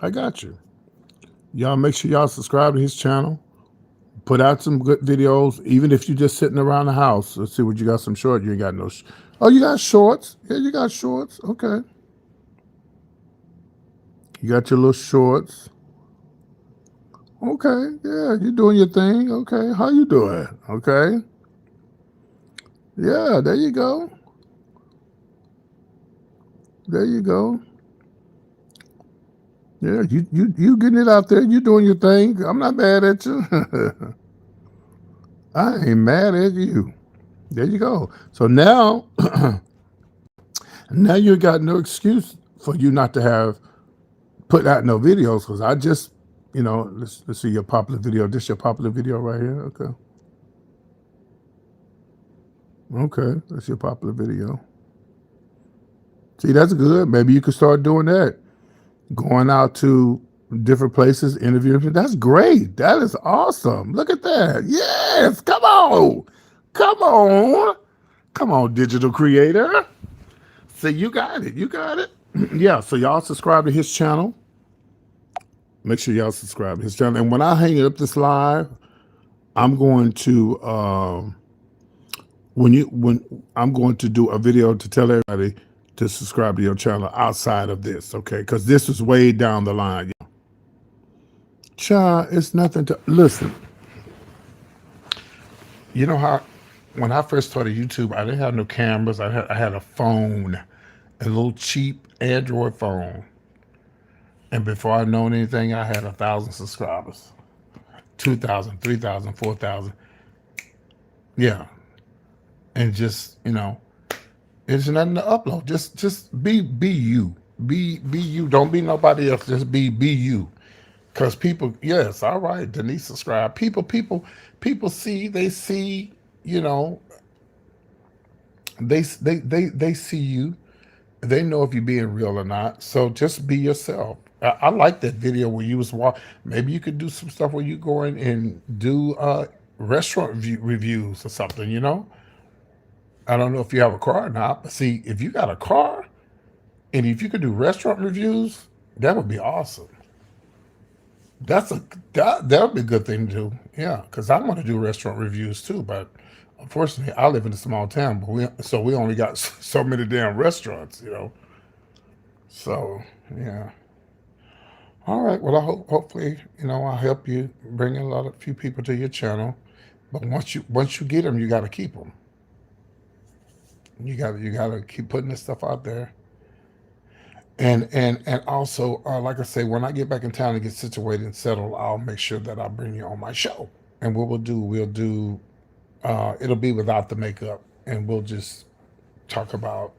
S1: I got you. Y'all make sure y'all subscribe to his channel. Put out some good videos, even if you're just sitting around the house. Let's see what you got. Some short. You ain't got no. Oh, you got shorts. Yeah, you got shorts. Okay. You got your little shorts. Okay. Yeah, you're doing your thing. Okay. How you doing? Okay. Yeah, there you go. There you go. Yeah, you getting it out there. You doing your thing. I'm not mad at you. I ain't mad at you. There you go. So now, now you got no excuse for you not to have put out no videos, because I just, let's see your popular video. This your popular video right here. Okay. Okay, that's your popular video. See, that's good. Maybe you could start doing that. Going out to different places, interviewing. That's great. That is awesome. Look at that. Yes. Come on. Come on. Come on, digital creator. See, you got it. You got it.
S2: Yeah, so y'all subscribe to his channel. Make sure y'all subscribe to his channel. And when I hang up this live, I'm going to when I'm going to do a video to tell everybody to subscribe to your channel outside of this, okay? Because this is way down the line. Cha, it's nothing to listen. You know how when I first started YouTube, I didn't have no cameras. I had a phone, a little cheap Android phone, and before I known anything, I had 1,000 subscribers, 2,000, 3,000, 4,000. Yeah, and just it's nothing to upload. Just be you. Be you. Don't be nobody else. Just be you. Cause people, yes, all right, Denise subscribe. People see. They see. You know, they see you. They know if you're being real or not. So just be yourself. I like that video where you was walk. Maybe you could do some stuff where you go in and do restaurant reviews or something. I don't know if you have a car or not, but see, if you got a car and if you could do restaurant reviews, that would be awesome. That's a that would be a good thing to do. Yeah, because I want to do restaurant reviews too, but unfortunately, I live in a small town, but we only got so many damn restaurants. So yeah. All right. Well, I hopefully I'll help you bring in a few people to your channel. But once you get them, you got to keep them. You got to keep putting this stuff out there. And also, like I say, when I get back in town and get situated and settled, I'll make sure that I bring you on my show. And what we'll do, it'll be without the makeup, and we'll just talk about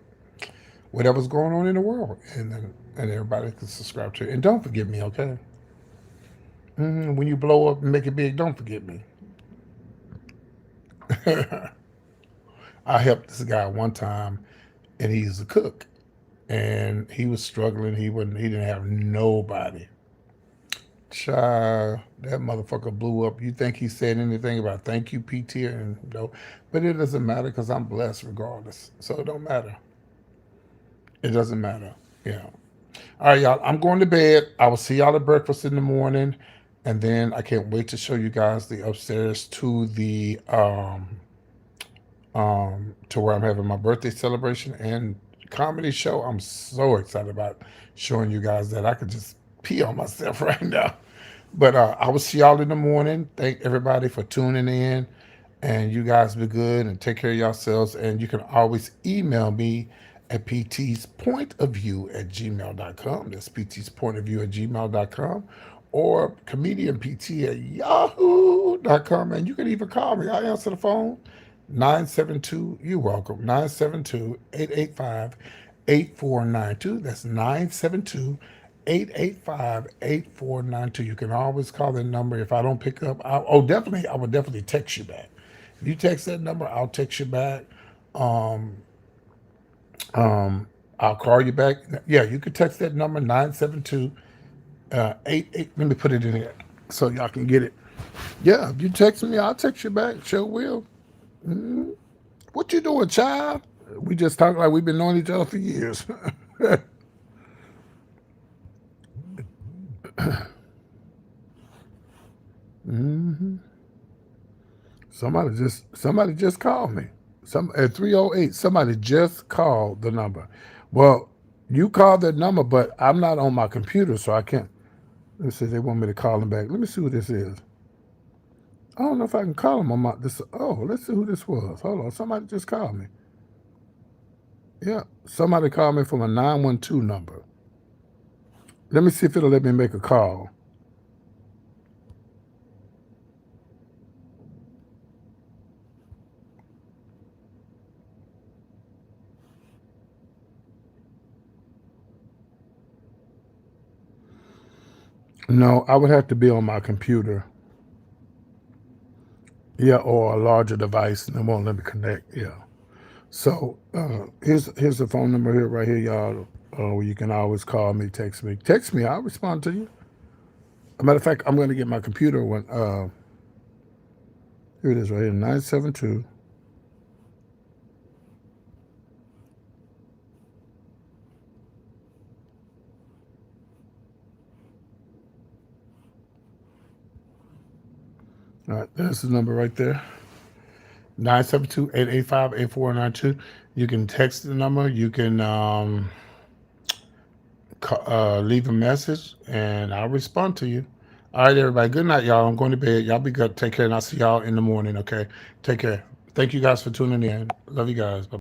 S2: whatever's going on in the world, and everybody can subscribe to it. And don't forget me, okay? When you blow up and make it big, don't forget me. I helped this guy one time, and he's a cook, and he was struggling. He didn't have nobody. Child, that motherfucker blew up. You think he said anything about thank you, PT? And no, but it doesn't matter because I'm blessed regardless. So it don't matter. It doesn't matter. Yeah. All right, y'all. I'm going to bed. I will see y'all at breakfast in the morning, and then I can't wait to show you guys the upstairs to the to where I'm having my birthday celebration and comedy show. I'm so excited about showing you guys that I could just pee on myself right now. But I will see y'all in the morning. Thank everybody for tuning in. And you guys be good and take care of yourselves. And you can always email me at ptspointofview@gmail.com. That's ptspointofview@gmail.com. Or comedianpt@yahoo.com. And you can even call me. I answer the phone. 972, you're welcome. 972-885-8492. That's 972-885-8492. You can always call that number. If I don't pick up, definitely, I will definitely text you back. If you text that number, I'll text you back. Um, I'll call you back. Yeah, you can text that number 972 88. Let me put it in here so y'all can get it. Yeah, if you text me, I'll text you back. Sure will. What you doing, child? We just talk like we've been knowing each other for years. Somebody just called me. Some at 308. Somebody just called the number. Well, you called that number, but I'm not on my computer, so I can't. Let's see. They want me to call them back. Let me see who this is. I don't know if I can call them on my this. Oh, let's see who this was. Hold on. Somebody just called me. Yeah, somebody called me from a 912 number. Let me see if it'll let me make a call. No, I would have to be on my computer. Yeah, or a larger device, and it won't let me connect. Yeah. So here's the phone number here, right here, y'all. Where you can always call me, text me. Text me, I'll respond to you. As a matter of fact, I'm going to get my computer when. Here it is, right here, 972.
S1: All right, there's the number right there. 972-885-8492. You can text the number. You can leave a message, and I'll respond to you. All right, everybody. Good night, y'all. I'm going to bed. Y'all be good. Take care, and I'll see y'all in the morning. Okay. Take care. Thank you guys for tuning in. Love you guys. Bye.